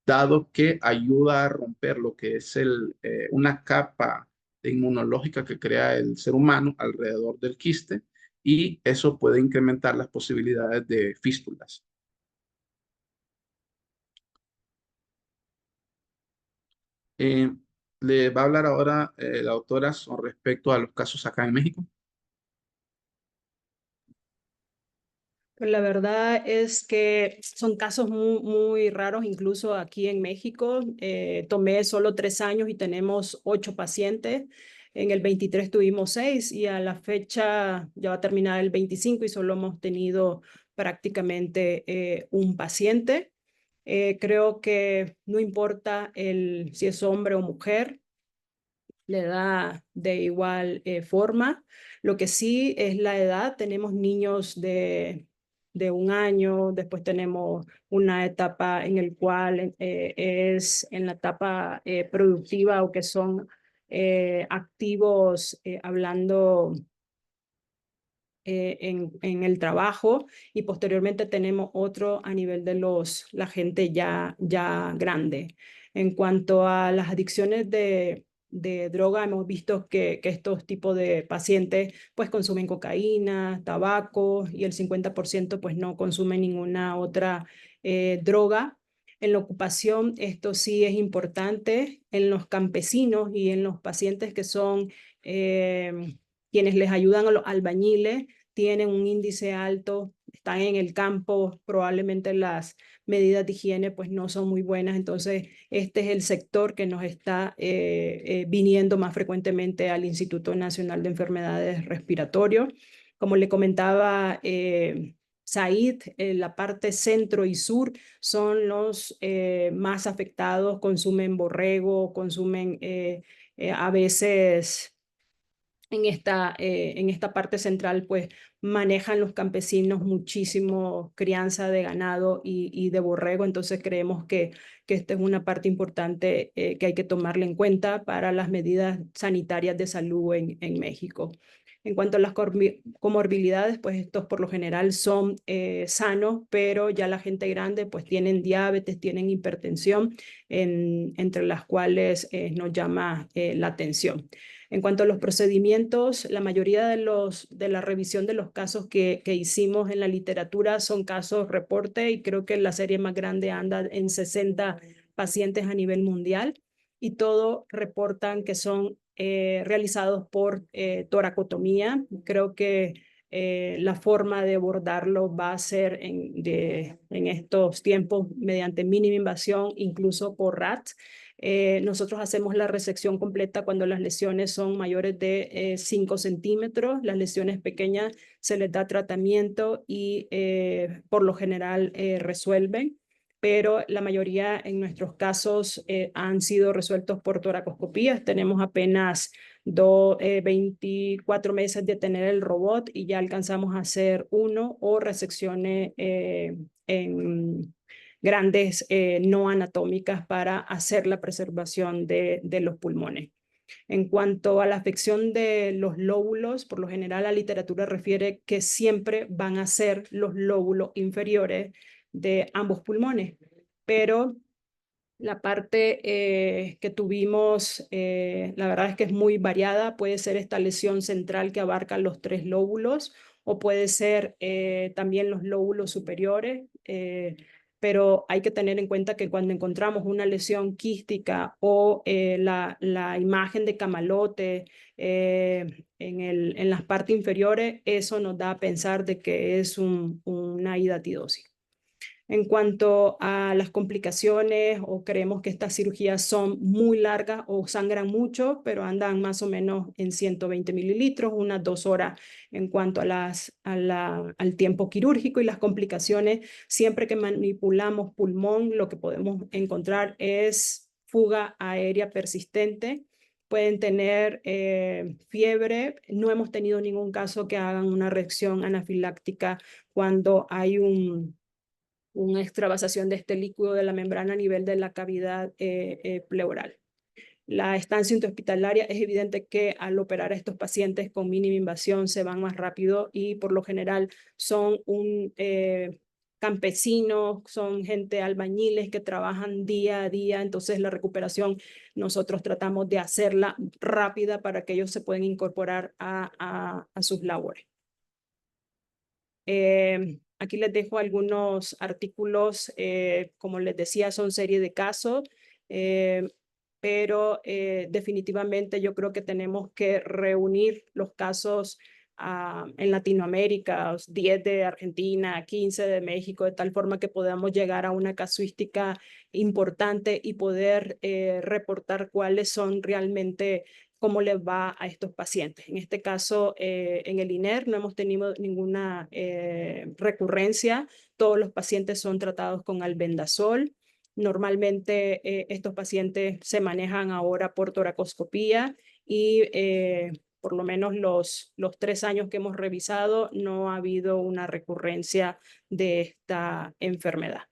dado que ayuda a romper lo que es una capa inmunológica que crea el ser humano alrededor del quiste, y eso puede incrementar las posibilidades de fístulas. Le va a hablar ahora la doctora con respecto a los casos acá en México. Pues la verdad es que son casos muy raros, incluso aquí en México. Tomé solo 3 años y tenemos 8 pacientes. En el 23 tuvimos 6 y a la fecha ya va a terminar el 25 y solo hemos tenido prácticamente un paciente. Creo que no importa si es hombre o mujer, le da de igual forma. Lo que sí es la edad. Tenemos niños de 1 año, después tenemos una etapa en el cual es en la etapa productiva o que son activos hablando en el trabajo, y posteriormente tenemos otro a nivel de la gente ya grande. En cuanto a las adicciones de droga, hemos visto que estos tipos de pacientes pues consumen cocaína, tabaco y el 50% pues no consumen ninguna otra droga. En la ocupación, esto sí es importante. En los campesinos y en los pacientes que son quienes les ayudan a los albañiles, tienen un índice alto, están en el campo, probablemente las medidas de higiene pues no son muy buenas, entonces este es el sector que nos está viniendo más frecuentemente al Instituto Nacional de Enfermedades Respiratorias. Como le comentaba Said, la parte centro y sur son los más afectados, consumen borrego, consumen a veces en esta parte central, pues manejan los campesinos muchísimo crianza de ganado y de borrego, entonces creemos que esta es una parte importante que hay que tomarla en cuenta para las medidas sanitarias de salud en México. En cuanto a las comorbilidades, pues estos por lo general son sanos, pero ya la gente grande pues tienen diabetes, tienen hipertensión, entre las cuales nos llama la atención. En cuanto a los procedimientos, la mayoría de la revisión de los casos que hicimos en la literatura son casos reporte y creo que la serie más grande anda en 60 pacientes a nivel mundial y todo reportan que son realizados por toracotomía. Creo que la forma de abordarlo va a ser en estos tiempos mediante mínima invasión, incluso por RAT. Nosotros hacemos la resección completa cuando las lesiones son mayores de 5 centímetros. Las lesiones pequeñas se les da tratamiento y por lo general resuelven, pero la mayoría en nuestros casos han sido resueltos por toracoscopías. Tenemos apenas 24 meses de tener el robot y ya alcanzamos a hacer uno o resecciones en grandes no anatómicas para hacer la preservación de los pulmones. En cuanto a la afección de los lóbulos, por lo general la literatura refiere que siempre van a ser los lóbulos inferiores de ambos pulmones, pero la parte que tuvimos, la verdad es que es muy variada. Puede ser esta lesión central que abarca los 3 lóbulos o puede ser también los lóbulos superiores, pero hay que tener en cuenta que cuando encontramos una lesión quística o la imagen de camalote en las partes inferiores, eso nos da a pensar de que es una hidatidosis. En cuanto a las complicaciones, o creemos que estas cirugías son muy largas o sangran mucho, pero andan más o menos en 120 mililitros, unas 2 horas en cuanto a al tiempo quirúrgico y las complicaciones. Siempre que manipulamos pulmón, lo que podemos encontrar es fuga aérea persistente. Pueden tener fiebre. No hemos tenido ningún caso que hagan una reacción anafiláctica cuando hay una extravasación de este líquido de la membrana a nivel de la cavidad pleural. La estancia intrahospitalaria es evidente que al operar a estos pacientes con mínima invasión se van más rápido y por lo general son campesinos, son gente albañiles que trabajan día a día, entonces la recuperación nosotros tratamos de hacerla rápida para que ellos se puedan incorporar a sus labores. Aquí les dejo algunos artículos, como les decía, son serie de casos, pero definitivamente yo creo que tenemos que reunir los casos en Latinoamérica, 10 de Argentina, 15 de México, de tal forma que podamos llegar a una casuística importante y poder reportar cuáles son realmente cómo les va a estos pacientes. En este caso, en el INER no hemos tenido ninguna recurrencia. Todos los pacientes son tratados con albendazol. Normalmente estos pacientes se manejan ahora por toracoscopía y por lo menos los 3 años que hemos revisado no ha habido una recurrencia de esta enfermedad.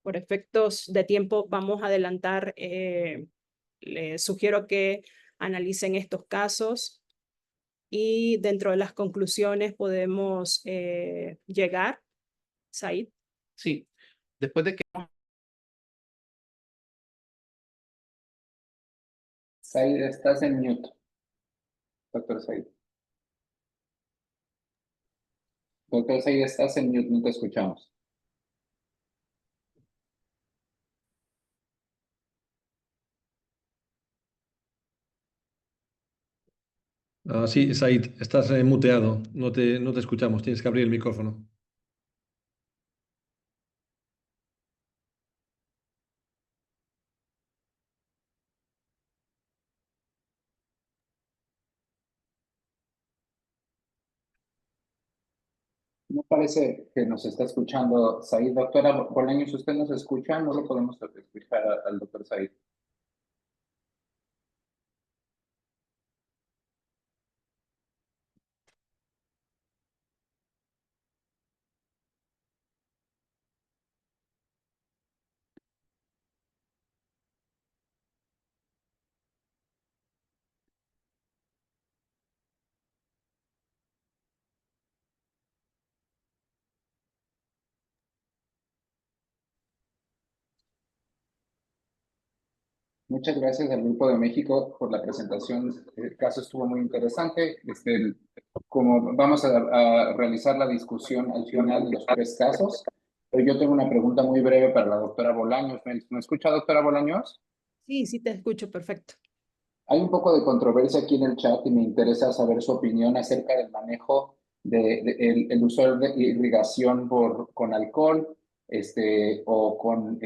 Por efectos de tiempo vamos a adelantar, les sugiero que analicen estos casos y dentro de las conclusiones podemos llegar. Said. Sí, Después de que Said, estás en mute, doctor Said. Doctor Said, estás en mute, no te escuchamos. Sí, Said, estás muteado, no te escuchamos, tienes que abrir el micrófono. No parece que nos está escuchando Said. Doctora Bolaños, ¿usted nos escucha? No lo podemos escuchar al doctor Said. Muchas gracias al Grupo de México por la presentación. El caso estuvo muy interesante. Como vamos a realizar la discusión al final de los 3 casos, pero yo tengo una pregunta muy breve para la doctora Bolaños. ¿Me escucha, doctora Bolaños? Sí, sí te escucho, perfecto. Hay un poco de controversia aquí en el chat y me interesa saber su opinión acerca del manejo el uso de irrigación con alcohol o con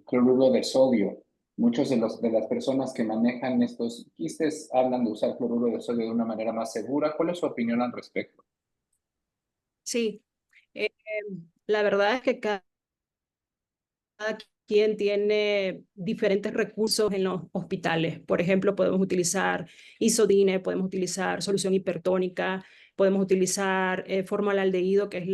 cloruro de sodio. Muchos de las personas que manejan estos quistes hablan de usar cloruro de sodio de una manera más segura. ¿Cuál es su opinión al respecto? Sí, la verdad es que cada quien tiene diferentes recursos en los hospitales. Por ejemplo, podemos utilizar isodine, podemos utilizar solución hipertónica, podemos utilizar formaldehído, que es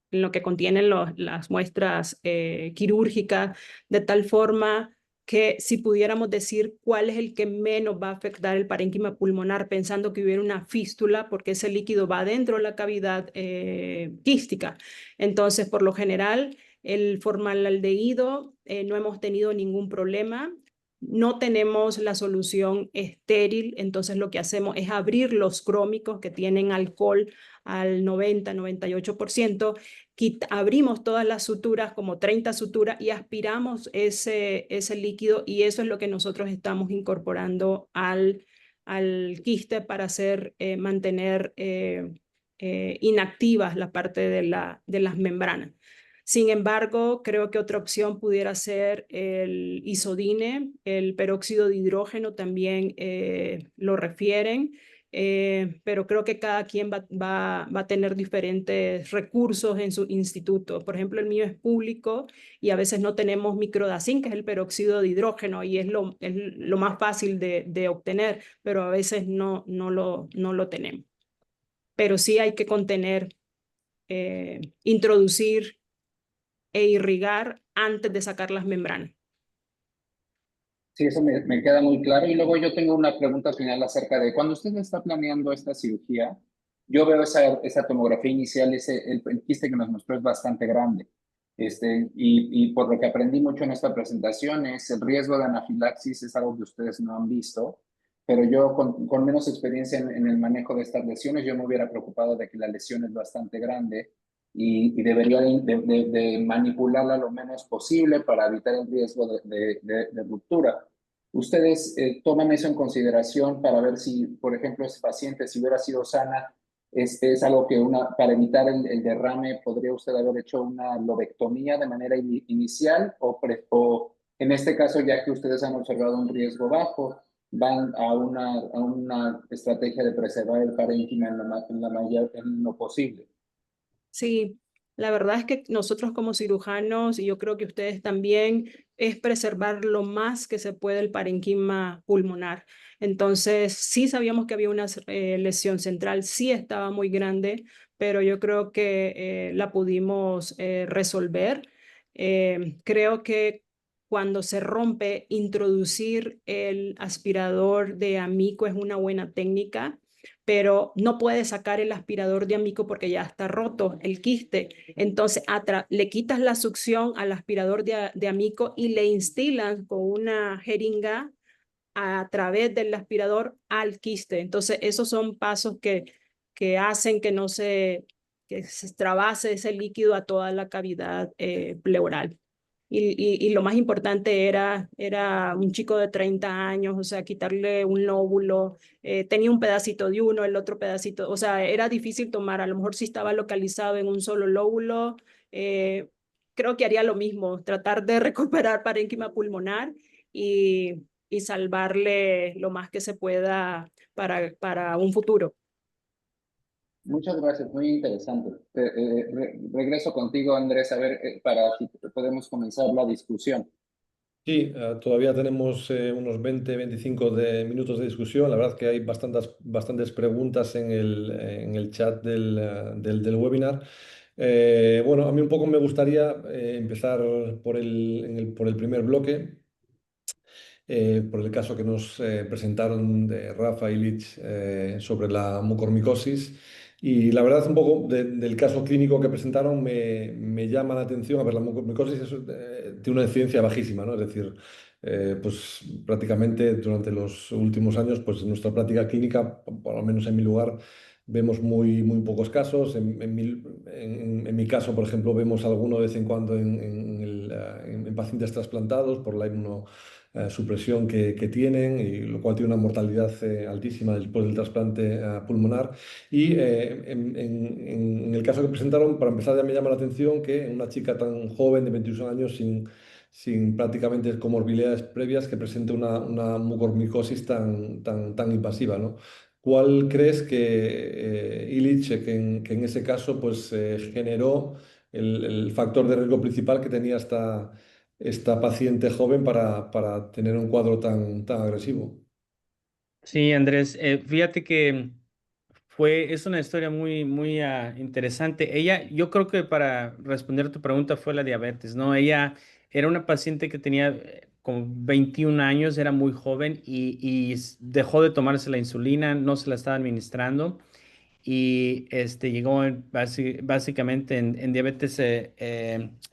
lo que contienen las muestras quirúrgicas, de tal forma que si pudiéramos decir cuál es el que menos va a afectar el parénquima pulmonar, pensando que hubiera una fístula, porque ese líquido va dentro de la cavidad quística. Entonces, por lo general, el formaldehído no hemos tenido ningún problema. No tenemos la solución estéril, entonces lo que hacemos es abrir los crómicos que tienen alcohol al 90-98%, abrimos todas las suturas, como 30 suturas, y aspiramos ese líquido, y eso es lo que nosotros estamos incorporando al quiste para mantener inactivas la parte de las membranas. Sin embargo, creo que otra opción pudiera ser el isodine, el peróxido de hidrógeno también lo refieren. Pero creo que cada quien va a tener diferentes recursos en su instituto. Por ejemplo, el mío es público y a veces no tenemos microdacin, que es el peróxido de hidrógeno, y es lo más fácil de obtener, pero a veces no lo tenemos. Pero sí hay que contener, introducir e irrigar antes de sacar las membranas. Sí, eso me queda muy claro. Y luego yo tengo una pregunta final acerca de cuando usted está planeando esta cirugía, yo veo esa tomografía inicial, el quiste que nos mostró es bastante grande. Y por lo que aprendí mucho en esta presentación es el riesgo de anafilaxis es algo que ustedes no han visto, pero yo con menos experiencia en el manejo de estas lesiones, yo me hubiera preocupado de que la lesión es bastante grande y debería de manipularla lo menos posible para evitar el riesgo de ruptura. ¿Ustedes toman eso en consideración para ver si, por ejemplo, ese paciente, si hubiera sido sana, es algo que para evitar el derrame, podría usted haber hecho una lobectomía de manera inicial o en este caso, ya que ustedes han observado un riesgo bajo, van a una estrategia de preservar el parénquima en lo posible? Sí, la verdad es que nosotros como cirujanos, y yo creo que ustedes también, es preservar lo más que se puede el parénquima pulmonar. Entonces, sí sabíamos que había una lesión central, sí estaba muy grande, pero yo creo que la pudimos resolver. Creo que cuando se rompe, introducir el aspirador de amico es una buena técnica. pero no puede sacar el aspirador de amico porque ya está roto el quiste. Entonces le quitas la succión al aspirador de amico y le instilan con una jeringa a través del aspirador al quiste. Entonces, esos son pasos que hacen que se extravase ese líquido a toda la cavidad pleural. Y lo más importante era un chico de 30 años, o sea, quitarle un lóbulo, tenía un pedacito de uno, el otro pedacito, o sea, era difícil tomar, a lo mejor si estaba localizado en un solo lóbulo, creo que haría lo mismo, tratar de recuperar parénquima pulmonar y salvarle lo más que se pueda para un futuro. Muchas gracias, muy interesante. Regreso contigo, Andrés, a ver, para si podemos comenzar la discusión. Sí, todavía tenemos unos 20-25 minutos de discusión. La verdad que hay bastantes preguntas en el chat del webinar. Bueno, a mí un poco me gustaría empezar por el primer bloque, por el caso que nos presentaron de Rafa y Lich sobre la mucormicosis. Y la verdad, un poco del caso clínico que presentaron me llama la atención. A ver, la mucormicosis tiene una incidencia bajísima, ¿no? Es decir, pues prácticamente durante los últimos años, pues en nuestra práctica clínica, por lo menos en mi lugar, vemos muy pocos casos. En mi caso, por ejemplo, vemos alguno de vez en cuando en pacientes trasplantados por la supresión que tienen, y lo cual tiene una mortalidad altísima después del trasplante pulmonar. Y en el caso que presentaron, para empezar, ya me llama la atención que una chica tan joven de 21 años, sin prácticamente comorbilidades previas, que presente una mucormicosis tan invasiva, ¿no? ¿Cuál crees que Illich, que en ese caso pues, generó el factor de riesgo principal que tenía esta paciente joven para tener un cuadro tan agresivo? Sí, Andrés, fíjate que es una historia muy interesante. Yo creo que para responder tu pregunta fue la diabetes, ¿no? Ella era una paciente que tenía como 21 años, era muy joven y dejó de tomarse la insulina, no se la estaba administrando y llegó básicamente en diabetes,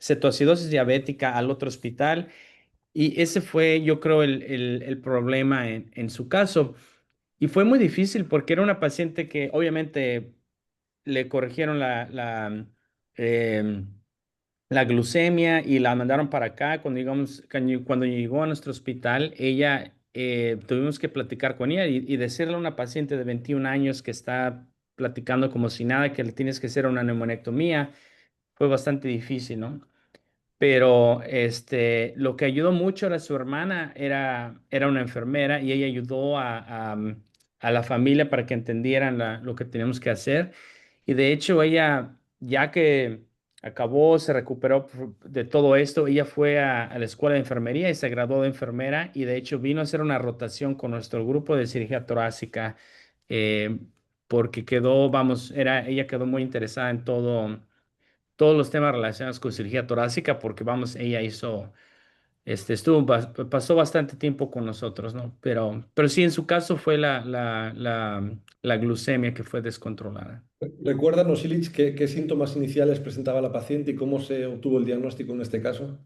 cetoacidosis diabética al otro hospital y ese fue, yo creo, el problema en su caso. Y fue muy difícil porque era una paciente que obviamente le corrigieron em, la glucemia y la mandaron para acá. Cuando llegó a nuestro hospital, tuvimos que platicar con ella y decirle a una paciente de 21 años que está platicando como si nada, que le tienes que hacer una neumonectomía, fue bastante difícil, ¿no? Pero lo que ayudó mucho era su hermana, era una enfermera y ella ayudó a la familia para que entendieran lo que teníamos que hacer. Y de hecho ella, ya que acabó, se recuperó de todo esto, ella fue a la escuela de enfermería y se graduó de enfermera y de hecho vino a hacer una rotación con nuestro grupo de cirugía torácica eh, porque ella quedó muy interesada en todos los temas relacionados con cirugía torácica, porque ella pasó bastante tiempo con nosotros, ¿no? Pero sí, en su caso fue la glucemia que fue descontrolada. Recuérdanos, Illich, qué síntomas iniciales presentaba la paciente y cómo se obtuvo el diagnóstico en este caso.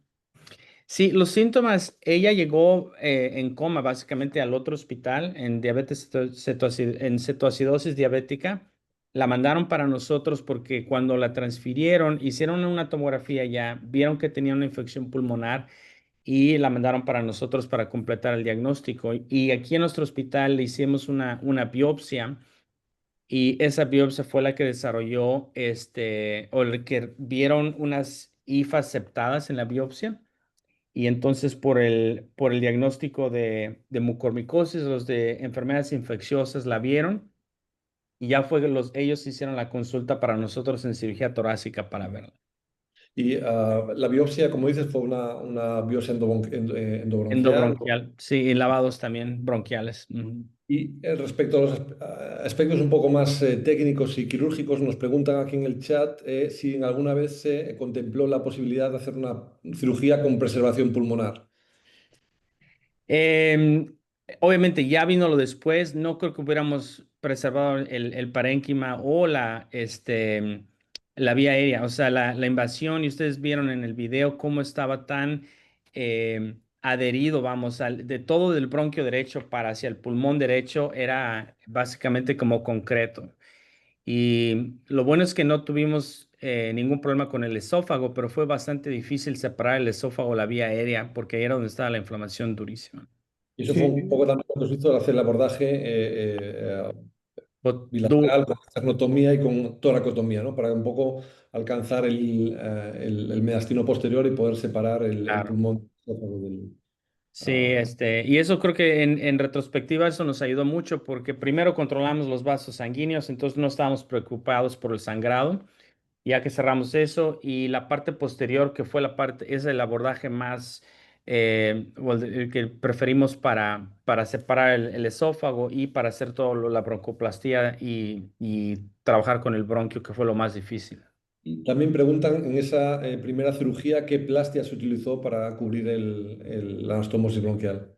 Sí, los síntomas, ella llegó en coma básicamente al otro hospital en diabetes en cetoacidosis diabética. La mandaron para nosotros porque cuando la transfirieron, hicieron una tomografía ya, vieron que tenía una infección pulmonar y la mandaron para nosotros para completar el diagnóstico. Y aquí en nuestro hospital le hicimos una biopsia y esa biopsia fue la que desarrolló o el que vieron unas hifas septadas en la biopsia. Y entonces por el diagnóstico de mucormicosis, los de enfermedades infecciosas la vieron y ya ellos hicieron la consulta para nosotros en cirugía torácica para verla. Y la biopsia, como dices, fue una biopsia endobronquial. Endobronquial, sí, y lavados también bronquiales. Ujú. Y respecto a los aspectos un poco más técnicos y quirúrgicos, nos preguntan aquí en el chat si alguna vez se contempló la posibilidad de hacer una cirugía con preservación pulmonar. Em, Obviamente ya vino lo después, no creo que hubiéramos preservado el parénquima o la vía aérea, o sea, la invasión, y ustedes vieron en el video cómo estaba tan adherido, vamos, de todo del bronquio derecho para hacia el pulmón derecho, era básicamente como concreto. Y lo bueno es que no tuvimos ningún problema con el esófago, pero fue bastante difícil separar el esófago de la vía aérea, porque ahí era donde estaba la inflamación durísima. Y eso fue Sí, un poco también cuando se hizo hacer el abordaje Du- bilateral con esternotomía y con toracotomía, ¿no? Para un poco alcanzar el mediastino posterior y poder separar el claro. pulmón del esófago del... Sí, ah, y eso creo que en retrospectiva eso nos ayudó mucho porque primero controlamos los vasos sanguíneos, entonces no estábamos preocupados por el sangrado, ya que cerramos eso, y la parte posterior, que fue la parte, es el abordaje más, o el que preferimos para separar el esófago y para hacer todo la broncoplastía y trabajar con el bronquio, que fue lo más difícil. y también preguntan en esa primera cirugía qué plastia se utilizó para cubrir la anastomosis bronquial.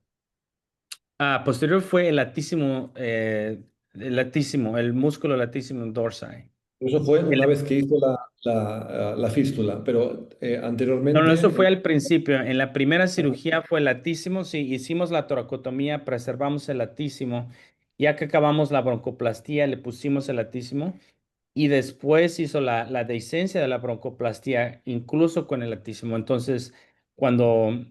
Ah, posterior fue el músculo latísimo dorsi. Eso fue una El- vez que hizo la fístula, pero No, no, eso anteriormente, fue al principio. En la primera cirugía fue latísimo. Sí, hicimos la toracotomía, preservamos el latísimo. Ya que acabamos la broncoplastía, le pusimos el latísimo. Y después hizo la dehiscencia de la broncoplastía, incluso con el latísimo. Entonces,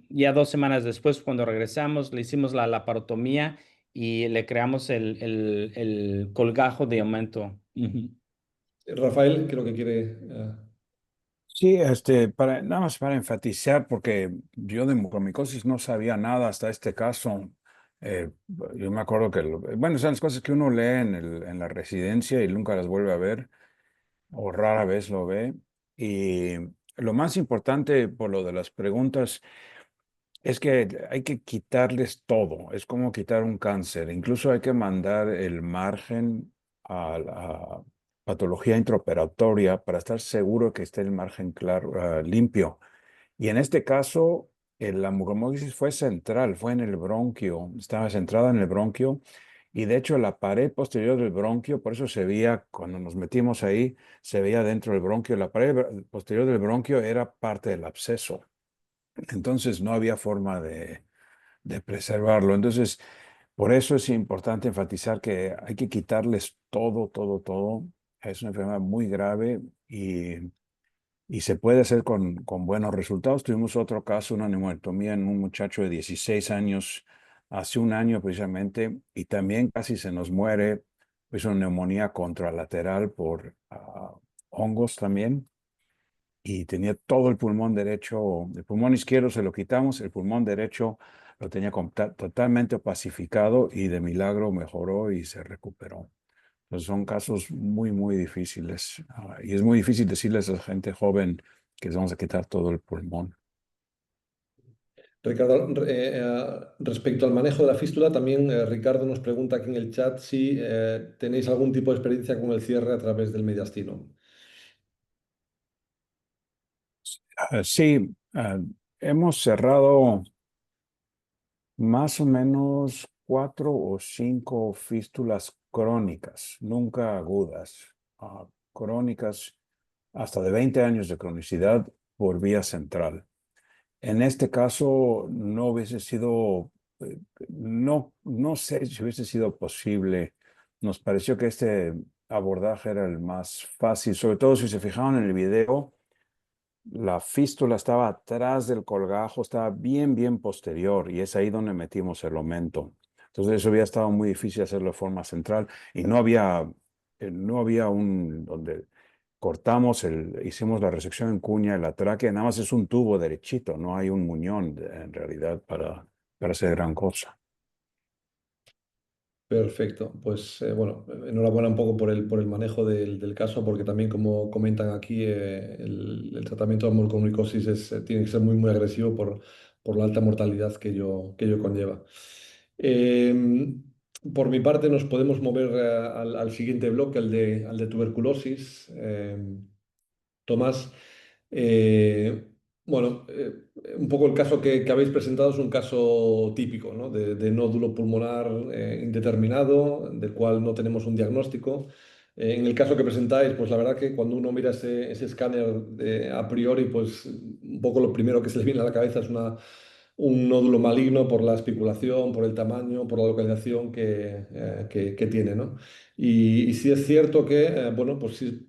ya 2 semanas después, cuando regresamos, le hicimos la laparotomía y le creamos el colgajo de aumento. Ujú. Rafael creo que quiere... sí, nada más para enfatizar, porque yo de mucormicosis no sabía nada hasta este caso. Eh, yo me acuerdo que, bueno, son las cosas que uno lee en la residencia y nunca las vuelve a ver, o rara vez lo ve. Y lo más importante por lo de las preguntas es que hay que quitarles todo. Es como quitar un cáncer. Incluso hay que mandar el margen a la patología intraoperatoria para estar seguro que esté el margen claro, limpio. Y en este caso, la mucormólisis fue central, fue en el bronquio, estaba centrada en el bronquio. Y de hecho, la pared posterior del bronquio, por eso se veía, cuando nos metimos ahí, se veía dentro del bronquio. La pared posterior del bronquio era parte del absceso. Entonces no había forma de preservarlo. Entonces, por eso es importante enfatizar que hay que quitarles todo, todo, todo. Es una enfermedad muy grave y se puede hacer con buenos resultados. Tuvimos otro caso, una neumonectomía en un muchacho de 16 años, hace un año precisamente, y también casi se nos muere. Es una neumonía contralateral por hongos también y tenía todo el pulmón derecho, el pulmón izquierdo se lo quitamos, el pulmón derecho lo tenía totalmente opacificado y de milagro mejoró y se recuperó. Entonces son casos muy, muy difíciles y es muy difícil decirles a la gente joven que les vamos a quitar todo el pulmón. Ricardo, respecto al manejo de la fístula, también Ricardo nos pregunta aquí en el chat si tenéis algún tipo de experiencia con el cierre a través del mediastino. Sí, hemos cerrado más o menos 4 o 5 fístulas crónicas, nunca agudas, crónicas hasta de 20 años de cronicidad por vía central. En este caso no hubiese sido, no sé si hubiese sido posible. Nos pareció que este abordaje era el más fácil, sobre todo si se fijaron en el video. La fístula estaba atrás del colgajo, estaba bien, bien posterior y es ahí donde metimos el aumento. Entonces eso había estado muy difícil hacerlo de forma central y no había donde cortamos, hicimos la resección en cuña de la tráquea, nada más es un tubo derechito, no hay un muñón en realidad para hacer gran cosa. Perfecto, pues bueno, enhorabuena un poco por el manejo del caso, porque también como comentan aquí, el tratamiento de mucormicosis tiene que ser muy, muy agresivo por la alta mortalidad que ello conlleva. Por mi parte, nos podemos mover al siguiente bloque, al de tuberculosis. Tomás, eh, Bueno, un poco el caso que habéis presentado es un caso típico, ¿no? De nódulo pulmonar indeterminado, del cual no tenemos un diagnóstico. En el caso que presentáis, pues la verdad que cuando uno mira ese escáner a priori, pues un poco lo primero que se le viene a la cabeza es un nódulo maligno por la especulación, por el tamaño, por la localización que tiene, ¿no? Y sí es cierto que, bueno, pues sí,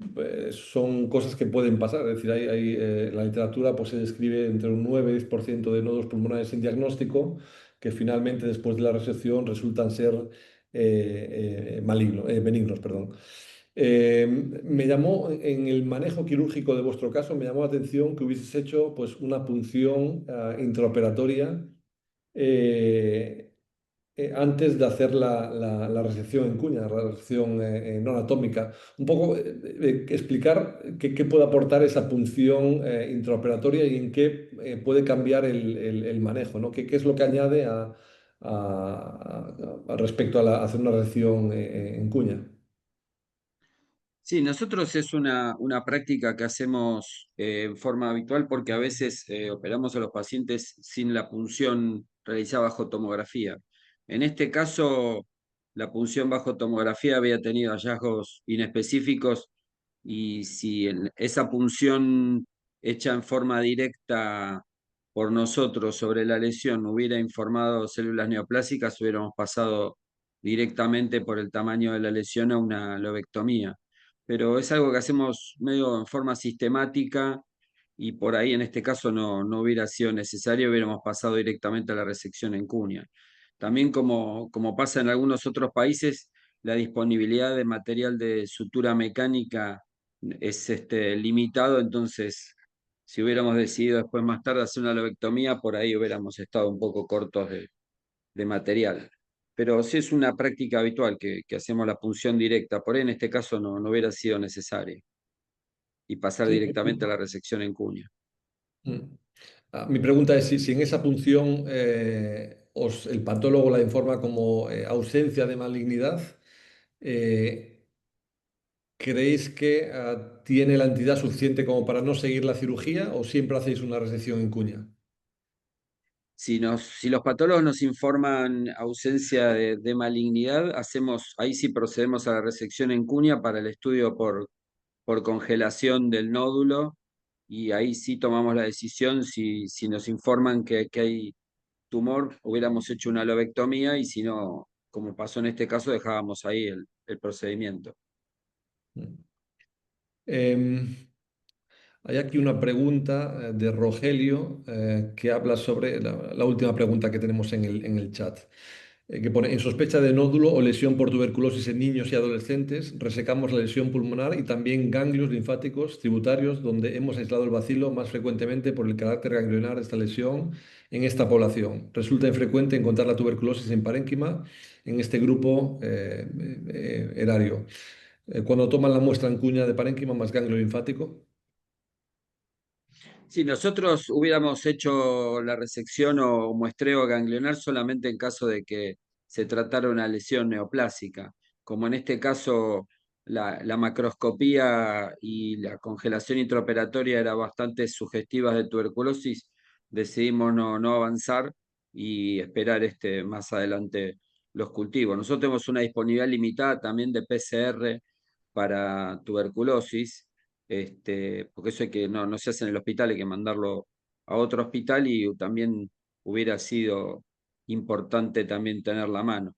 son cosas que pueden pasar. Es decir, en la literatura pues, se describe entre un 9 y 10% de nodos pulmonares sin diagnóstico que finalmente después de la resección resultan ser benignos, perdón. Me llamó, en el manejo quirúrgico de vuestro caso, me llamó la atención que hubieses hecho pues, una punción intraoperatoria eh, antes de hacer la resección en cuña, la resección no anatómica. Un poco explicar qué puede aportar esa punción intraoperatoria y en qué puede cambiar el manejo, ¿no? ¿Qué es lo que añade respecto a hacer una resección en cuña? Sí, nosotros es una práctica que hacemos en forma habitual porque a veces operamos a los pacientes sin la punción realizada bajo tomografía. En este caso, la punción bajo tomografía había tenido hallazgos inespecíficos y si esa punción hecha en forma directa por nosotros sobre la lesión hubiera informado células neoplásicas, hubiéramos pasado directamente por el tamaño de la lesión a una lobectomía, pero es algo que hacemos medio en forma sistemática y por ahí en este caso no hubiera sido necesario, hubiéramos pasado directamente a la resección en cuña. También como pasa en algunos otros países, la disponibilidad de material de sutura mecánica es limitado, entonces si hubiéramos decidido después más tarde hacer una lobectomía, por ahí hubiéramos estado un poco cortos de material. Pero sí es una práctica habitual que hacemos la punción directa. Por ahí en este caso no hubiera sido necesario y pasar Sí. directamente a la resección en cuña. Mm. Mi pregunta es si en esa punción el patólogo la informa como ausencia de malignidad. eh, ¿Creéis que tiene la entidad suficiente como para no seguir la cirugía o siempre hacéis una resección en cuña? Si los patólogos nos informan ausencia de malignidad, ahí sí procedemos a la resección en cuña para el estudio por congelación del nódulo y ahí sí tomamos la decisión si nos informan que hay tumor, hubiéramos hecho una lobectomía y si no, como pasó en este caso, dejábamos ahí el procedimiento. Mm. Em, Hay aquí una pregunta de Rogelio que habla sobre la última pregunta que tenemos en el chat, que pone, en sospecha de nódulo o lesión por tuberculosis en niños y adolescentes, resecamos la lesión pulmonar y también ganglios linfáticos tributarios donde hemos aislado el bacilo más frecuentemente por el carácter ganglionar de esta lesión en esta población. Resulta infrecuente encontrar la tuberculosis en parénquima en este grupo erario. Cuando toman la muestra en cuña de parénquima más ganglio linfático. Si nosotros hubiéramos hecho la resección o muestreo ganglionar solamente en caso de que se tratara una lesión neoplásica, como en este caso la macroscopía y la congelación intraoperatoria era bastante sugestivas de tuberculosis, decidimos no avanzar y esperar más adelante los cultivos. Nosotros tenemos una disponibilidad limitada también de PCR para tuberculosis, porque eso no se hace en el hospital, hay que mandarlo a otro hospital y también hubiera sido importante también tener la mano.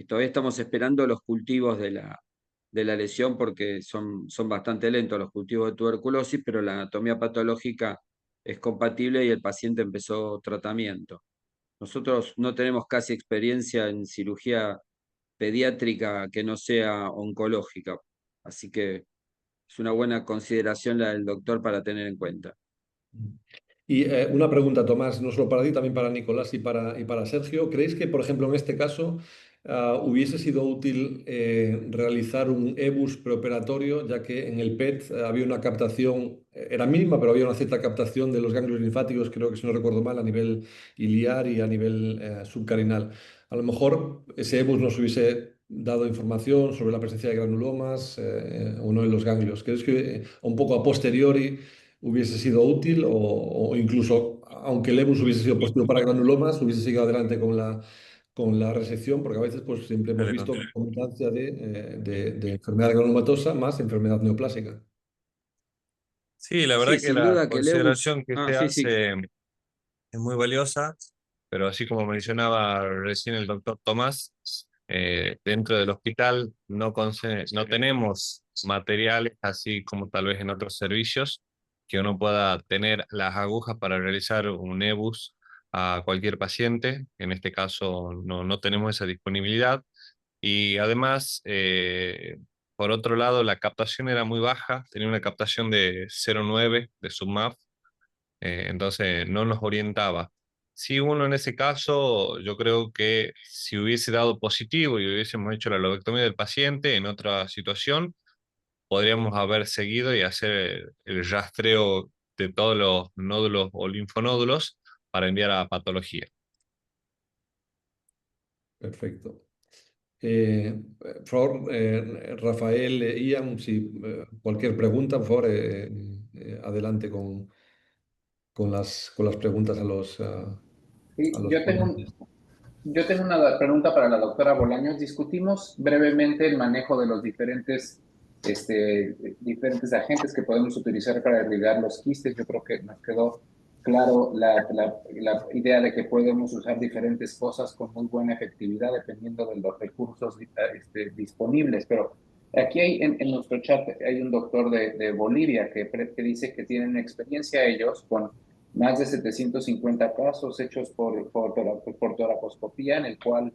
Todavía estamos esperando los cultivos de la lesión porque son bastante lentos los cultivos de tuberculosis, pero la anatomía patológica es compatible y el paciente empezó tratamiento. Nosotros no tenemos casi experiencia en cirugía pediátrica que no sea oncológica, así que es una buena consideración la del doctor para tener en cuenta. Y una pregunta, Tomás, no solo para ti, también para Nicolás y para Sergio. ¿Creéis que, por ejemplo, en este caso hubiese sido útil realizar un EBUS preoperatorio, ya que en el PET había una captación, era mínima, pero había una cierta captación de los ganglios linfáticos, creo que si no recuerdo mal, a nivel iliar y a nivel subcarinal? A lo mejor ese EBUS nos hubiese dado información sobre la presencia de granulomas o no en los ganglios. ¿Crees que un poco a posteriori hubiese sido útil o incluso, aunque el EBUS hubiese sido positivo para granulomas, hubiese seguido adelante con la resección, porque a veces pues, siempre hemos Dale, visto contra. concomitancia de enfermedad granulomatosa más enfermedad neoplásica. Sí, la Sí, verdad que sin la duda que el EBUS. consideración que Ah, se sí, sí. hace es muy valiosa, pero así como mencionaba recién el doctor Tomás, dentro del hospital no tenemos materiales así como tal vez en otros servicios que uno pueda tener las agujas para realizar un EBUS a cualquier paciente. En este caso no tenemos esa disponibilidad y además, por otro lado, la captación era muy baja, tenía una captación de 0,9 de SUBMAP, entonces no nos orientaba. Si uno en ese caso, yo creo que si hubiese dado positivo y hubiésemos hecho la lobectomía del paciente en otra situación, podríamos haber seguido y hacer el rastreo de todos los nódulos o linfonódulos para enviar a patología. Perfecto. Por favor, Rafael, Ian, si cualquier pregunta, por favor, adelante con las preguntas Sí, a los ponentes. yo tengo una pregunta para la doctora Bolaños. Discutimos brevemente el manejo de los diferentes agentes que podemos utilizar para irrigar los quistes. Yo creo que nos quedó claro la idea de que podemos usar diferentes cosas con muy buena efectividad dependiendo de los recursos disponibles. Pero aquí en nuestro chat hay un doctor de Bolivia que dice que tienen experiencia ellos con más de 750 casos hechos por toracoscopía, en el cual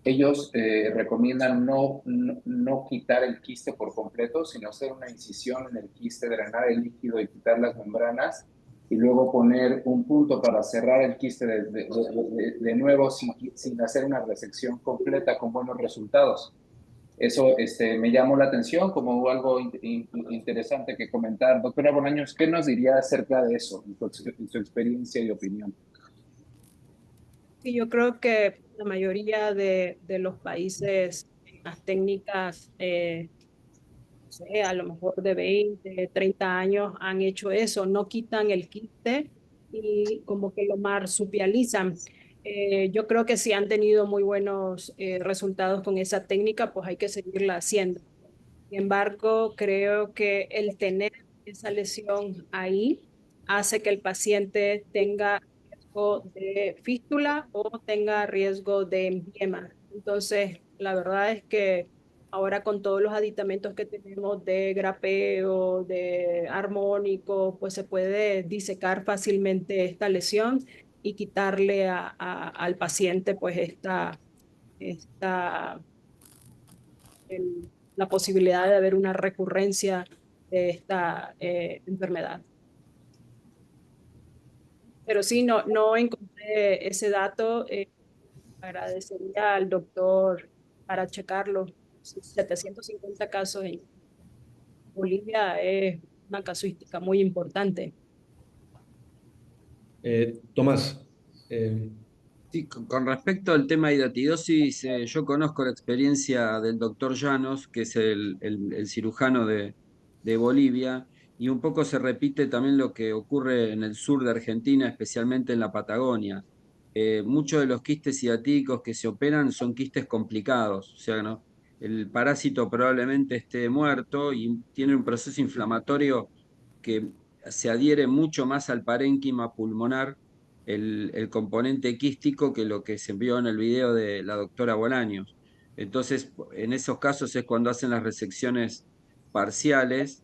ellos recomiendan no quitar el quiste por completo, sino hacer una incisión en el quiste, drenar el líquido y quitar las membranas, y luego poner un punto para cerrar el quiste de nuevo sin hacer una resección completa con buenos resultados. Eso me llamó la atención como algo interesante que comentar. Doctora Bolaños, ¿qué nos diría acerca de eso, en su experiencia y opinión? Y yo creo que la mayoría de los países, las técnicas, no sé, a lo mejor de 20, 30 años han hecho eso, no quitan el quiste y como que lo marsupializan. Yo creo que si han tenido muy buenos resultados con esa técnica, pues hay que seguirla haciendo. Sin embargo, creo que el tener esa lesión ahí hace que el paciente tenga riesgo de fístula o tenga riesgo de empiema. Entonces, la verdad es que ahora con todos los aditamentos que tenemos de grapeo, de armónico, pues se puede disecar fácilmente esta lesión y quitarle al paciente pues esta la posibilidad de haber una recurrencia de esta enfermedad. Pero sí, no encontré ese dato. Agradecería al doctor para checarlo. 750 casos en Bolivia es una casuística muy importante. Tomás, Sí, con respecto al tema de hidatidosis, yo conozco la experiencia del doctor Llanos, que es el cirujano de Bolivia, y un poco se repite también lo que ocurre en el sur de Argentina, especialmente en la Patagonia. Muchos de los quistes hidatídicos que se operan son quistes complicados, o sea, ¿no? El parásito probablemente esté muerto y tiene un proceso inflamatorio que se adhiere mucho más al parénquima pulmonar, el componente quístico, que lo que se vio en el video de la doctora Bolaños. Entonces, en esos casos es cuando hacen las resecciones parciales,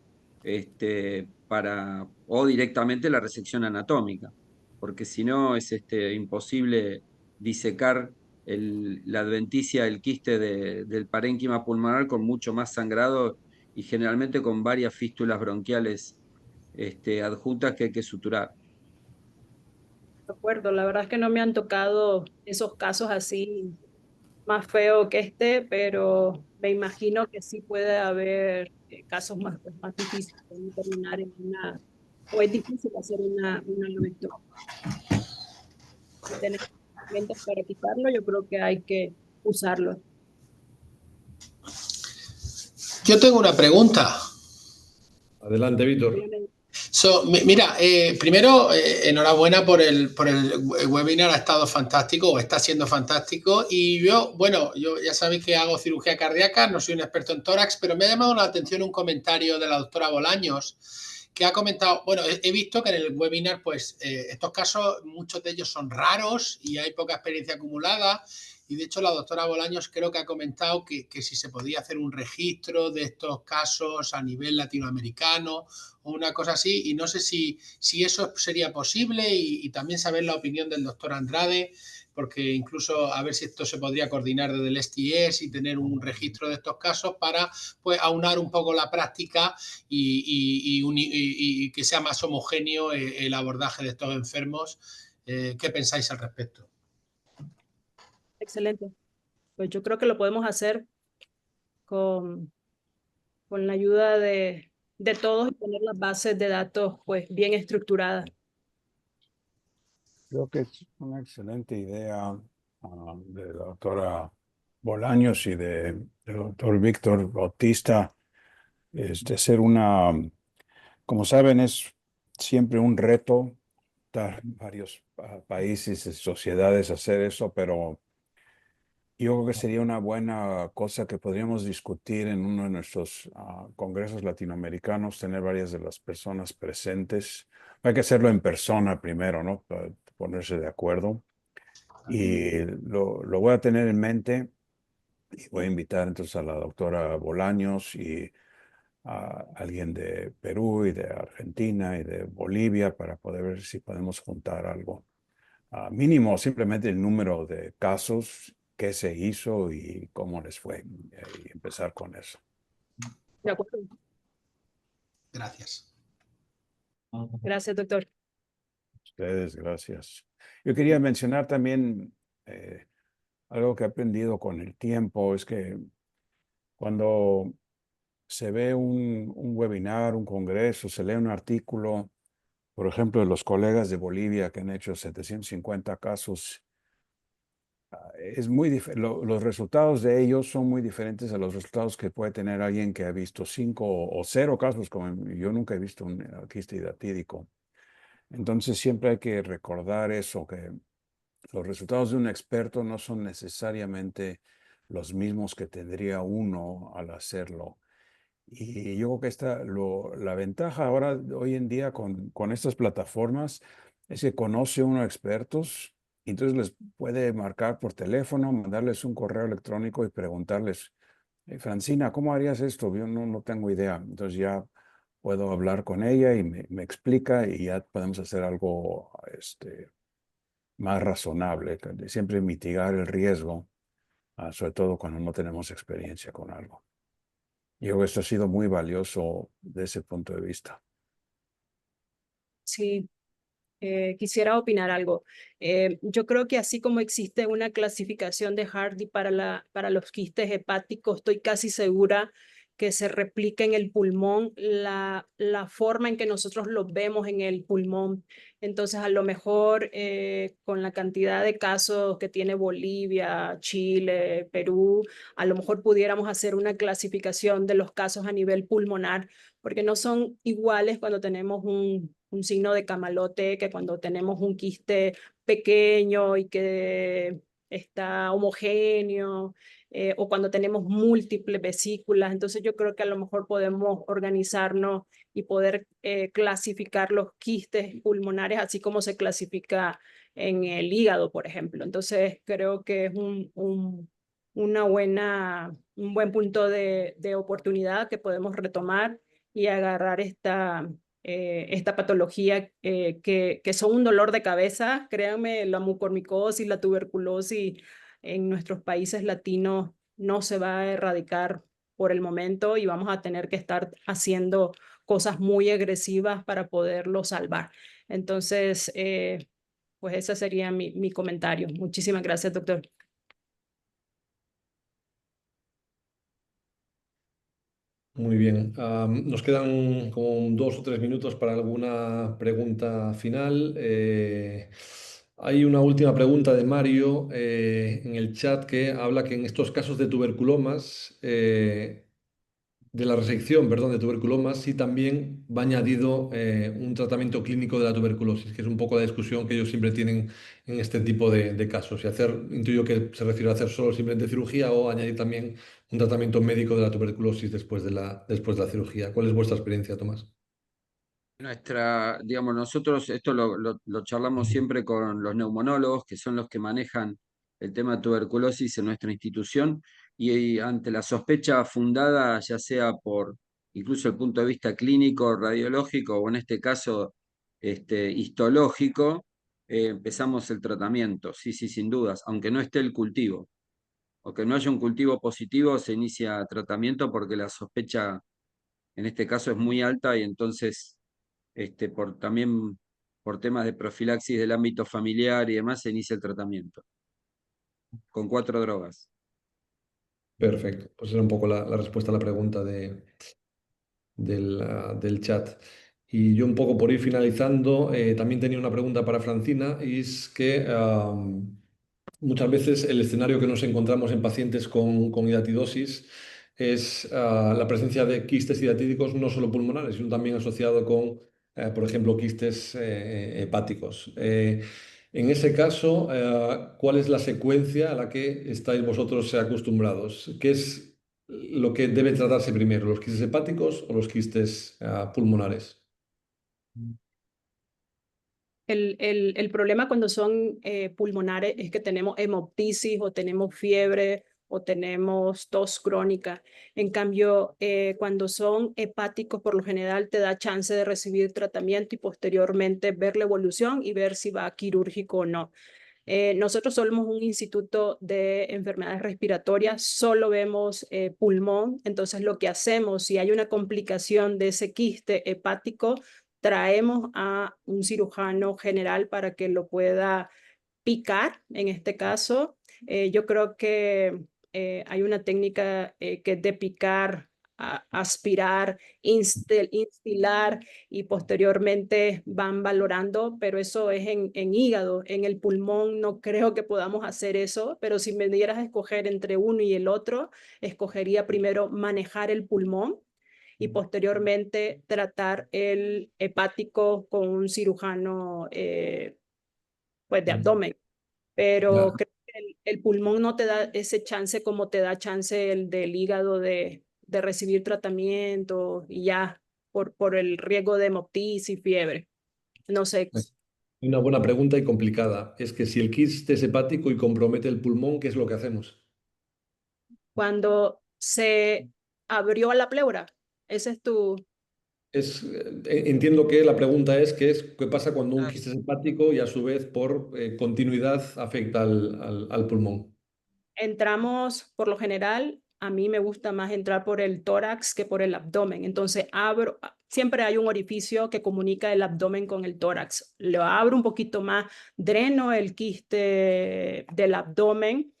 o directamente la resección anatómica, porque si no es imposible disecar la adventicia del quiste del parénquima pulmonar con mucho más sangrado y generalmente con varias fístulas bronquiales adjuntas que hay que suturar. De acuerdo, la verdad es que no me han tocado esos casos así más feo que este, pero me imagino que sí puede haber casos más difíciles de terminar en una, o es difícil hacer una lobectomía. Si tenemos herramientas para quitarlo, yo creo que hay que usarlo. Yo tengo una pregunta. adelante, Víctor. Mira, primero, enhorabuena por el webinar, ha estado fantástico o está siendo fantástico. Y yo, bueno, yo ya sabéis que hago cirugía cardíaca, no soy un experto en tórax, pero me ha llamado la atención un comentario de la doctora Bolaños que ha comentado, bueno, he visto que en el webinar, pues estos casos, muchos de ellos son raros y hay poca experiencia acumulada. Y de hecho la doctora Bolaños creo que ha comentado que si se podía hacer un registro de estos casos a nivel latinoamericano o una cosa así, y no sé si eso sería posible y también saber la opinión del doctor Andrade, porque incluso a ver si esto se podría coordinar desde el STS y tener un registro de estos casos para pues aunar un poco la práctica y que sea más homogéneo el abordaje de estos enfermos. ¿Qué pensáis al respecto? Excelente. Pues yo creo que lo podemos hacer con la ayuda de todos y tener las bases de datos pues bien estructuradas. Creo que es una excelente idea de la doctora Bolaños y del doctor Víctor Bautista. Ser una, como saben, es siempre un reto dar varios países y sociedades a hacer eso, pero yo creo que sería una buena cosa que podríamos discutir en uno de nuestros congresos latinoamericanos, tener varias de las personas presentes. Hay que hacerlo en persona primero, ¿no? Para ponerse de acuerdo. Y lo voy a tener en mente y voy a invitar entonces a la doctora Bolaños y a alguien de Perú y de Argentina y de Bolivia para poder ver si podemos juntar algo. Mínimo simplemente el número de casos, qué se hizo y cómo les fue, y empezar con eso. De acuerdo. Gracias. Gracias, doctor. Ustedes, gracias. Yo quería mencionar también algo que he aprendido con el tiempo, es que cuando se ve un webinar, un congreso, se lee un artículo, por ejemplo, de los colegas de Bolivia que han hecho 750 casos, es los resultados de ellos son muy diferentes a los resultados que puede tener alguien que ha visto 5 o 0 casos, como yo nunca he visto un quiste hidatídico. Entonces siempre hay que recordar eso, que los resultados de un experto no son necesariamente los mismos que tendría uno al hacerlo. Y yo creo que la ventaja ahora, hoy en día, con estas plataformas, es que conoce uno a expertos y entonces les puede marcar por teléfono, mandarles un correo electrónico y preguntarles, Francina, ¿cómo harías esto? Yo no tengo idea. Entonces ya puedo hablar con ella y me explica y ya podemos hacer algo más razonable, siempre mitigar el riesgo, sobre todo cuando no tenemos experiencia con algo. Yo creo que esto ha sido muy valioso de ese punto de vista. Sí, quisiera opinar algo. Yo creo que así como existe una clasificación de Hardy para los quistes hepáticos, estoy casi segura que se replica en el pulmón la forma en que nosotros los vemos en el pulmón. Entonces, a lo mejor con la cantidad de casos que tiene Bolivia, Chile, Perú, a lo mejor pudiéramos hacer una clasificación de los casos a nivel pulmonar, porque no son iguales cuando tenemos un signo de camalote que cuando tenemos un quiste pequeño y que está homogéneo, o cuando tenemos múltiples vesículas. Entonces yo creo que a lo mejor podemos organizarnos y poder clasificar los quistes pulmonares así como se clasifica en el hígado, por ejemplo. Entonces creo que es un buen punto de oportunidad que podemos retomar y agarrar esta patología que son un dolor de cabeza. Créanme, la mucormicosis, la tuberculosis en nuestros países latinos no se va a erradicar por el momento y vamos a tener que estar haciendo cosas muy agresivas para poderlo salvar. Entonces, pues ese sería mi comentario. Muchísimas gracias, doctor. Muy bien. Nos quedan como 2 o 3 minutos para alguna pregunta final. Hay una última pregunta de Mario en el chat que habla que en estos casos de tuberculomas de la resección, perdón, de tuberculomas, si también va añadido un tratamiento clínico de la tuberculosis, que es un poco la discusión que ellos siempre tienen en este tipo de casos. Y hacer, intuyo que se refiere a hacer solo simplemente cirugía o añadir también un tratamiento médico de la tuberculosis después de la cirugía. ¿Cuál es vuestra experiencia, Tomás? Digamos, nosotros esto lo charlamos siempre con los neumonólogos, que son los que manejan el tema de tuberculosis en nuestra institución, y ante la sospecha fundada, ya sea por incluso el punto de vista clínico, radiológico, o en este caso histológico, empezamos el tratamiento, sí, sí, sin dudas, aunque no esté el cultivo, o que no haya un cultivo positivo, se inicia tratamiento porque la sospecha en este caso es muy alta y entonces también por temas de profilaxis del ámbito familiar y demás, se inicia el tratamiento con 4 drogas. Perfecto. Pues era un poco la respuesta a la pregunta del chat. Y yo un poco por ir finalizando, también tenía una pregunta para Francina, y es que muchas veces el escenario que nos encontramos en pacientes con hidatidosis es la presencia de quistes hidatídicos no solo pulmonares, sino también asociado con, por ejemplo, quistes hepáticos. En ese caso, ¿cuál es la secuencia a la que estáis vosotros acostumbrados? ¿Qué es lo que debe tratarse primero, los quistes hepáticos o los quistes pulmonares? El problema cuando son pulmonares es que tenemos hemoptisis o tenemos fiebre o tenemos tos crónica. En cambio, cuando son hepáticos, por lo general te da chance de recibir tratamiento y posteriormente ver la evolución y ver si va quirúrgico o no. Nosotros somos un instituto de enfermedades respiratorias, solo vemos pulmón, entonces lo que hacemos, si hay una complicación de ese quiste hepático, traemos a un cirujano general para que lo pueda picar, en este caso. Yo creo que hay una técnica que es de picar, aspirar, instilar y posteriormente van valorando, pero eso es en hígado. En el pulmón no creo que podamos hacer eso, pero si me dieras a escoger entre uno y el otro, escogería primero manejar el pulmón y posteriormente tratar el hepático con un cirujano pues de abdomen. Pero Claro. creo que el pulmón no te da ese chance como te da chance el del hígado de recibir tratamiento y ya por el riesgo de hemoptisis y fiebre. No sé, Una buena pregunta y complicada. Es que si el quiste es hepático y compromete el pulmón, ¿qué es lo que hacemos? cuando se abrió la pleura, ese es tu... Entiendo que la pregunta es qué pasa cuando un quiste es hepático y a su vez por continuidad afecta al pulmón. Entramos, por lo general, a mí me gusta más entrar por el tórax que por el abdomen. Entonces abro, siempre hay un orificio que comunica el abdomen con el tórax. Lo abro un poquito más, dreno el quiste del abdomen,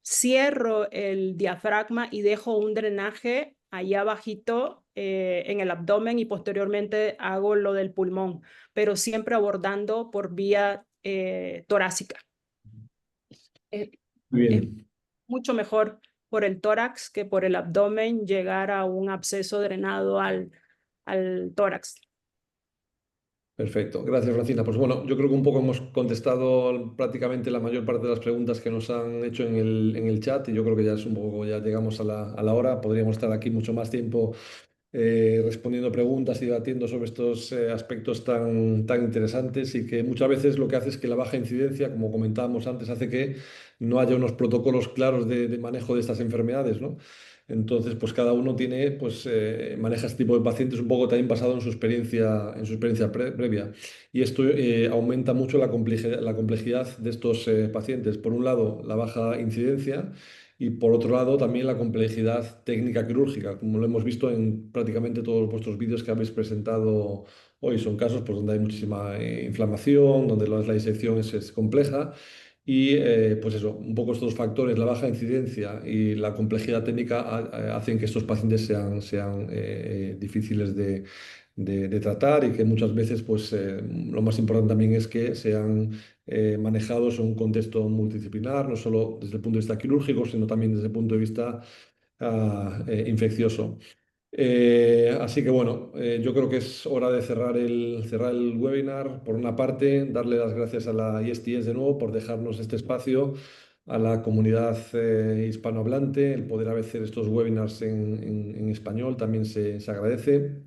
cierro el diafragma y dejo un drenaje allá abajito en el abdomen y posteriormente hago lo del pulmón, pero siempre abordando por vía torácica. Eh, Muy es bien, mucho mejor por el tórax que por el abdomen llegar a un absceso drenado al tórax. perfecto. Gracias, Francina. Pues bueno, yo creo que un poco hemos contestado prácticamente la mayor parte de las preguntas que nos han hecho en el chat y yo creo que ya es un poco, ya llegamos a la hora. Podríamos estar aquí mucho más tiempo respondiendo preguntas y debatiendo sobre estos aspectos tan interesantes y que muchas veces lo que hace es que la baja incidencia, como comentábamos antes, hace que no haya unos protocolos claros de manejo de estas enfermedades, ¿no? Entonces, pues cada uno tiene, pues maneja este tipo de pacientes un poco también basado en su experiencia previa. Y esto aumenta mucho la complejidad de estos pacientes. Por un lado, la baja incidencia y por otro lado, también la complejidad técnica quirúrgica, como lo hemos visto en prácticamente todos vuestros vídeos que habéis presentado hoy. Son casos pues, donde hay muchísima inflamación, donde la disección es compleja. Y pues eso, un poco estos factores, la baja incidencia y la complejidad técnica hacen que estos pacientes sean difíciles de tratar y que muchas veces pues, lo más importante también es que sean manejados en un contexto multidisciplinar, no solo desde el punto de vista quirúrgico, sino también desde el punto de vista infeccioso. Así que bueno, yo creo que es hora de cerrar el webinar. Por una parte, darle las gracias a la ISTS de nuevo por dejarnos este espacio, a la comunidad hispanohablante, el poder hacer estos webinars en español también se agradece.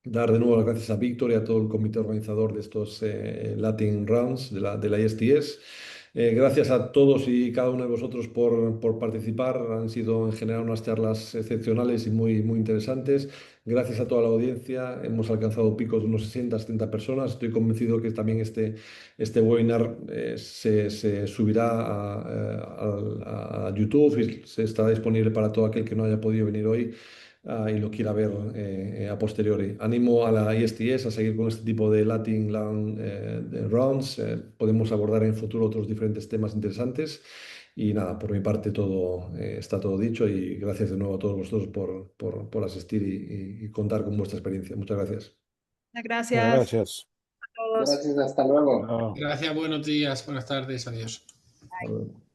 Dar de nuevo las gracias a Víctor y a todo el comité organizador de estos Latin Rounds de la ISTS. Gracias a todos y cada uno de vosotros por participar. Han sido en general unas charlas excepcionales y muy interesantes. Gracias a toda la audiencia. Hemos alcanzado picos de unos 60, 70 personas. Estoy convencido que también este webinar se subirá a YouTube y se estará disponible para todo aquel que no haya podido venir hoy y lo quiera ver a posteriori. Animo a la ISTS a seguir con este tipo de Latin Rounds. Podemos abordar en futuro otros diferentes temas interesantes. Y nada, por mi parte todo está todo dicho y gracias de nuevo a todos vosotros por asistir y contar con vuestra experiencia. Muchas gracias. Gracias Gracias. a todos. Gracias, hasta luego. Ah. Gracias, buenos días, buenas tardes, adiós. Hasta luego.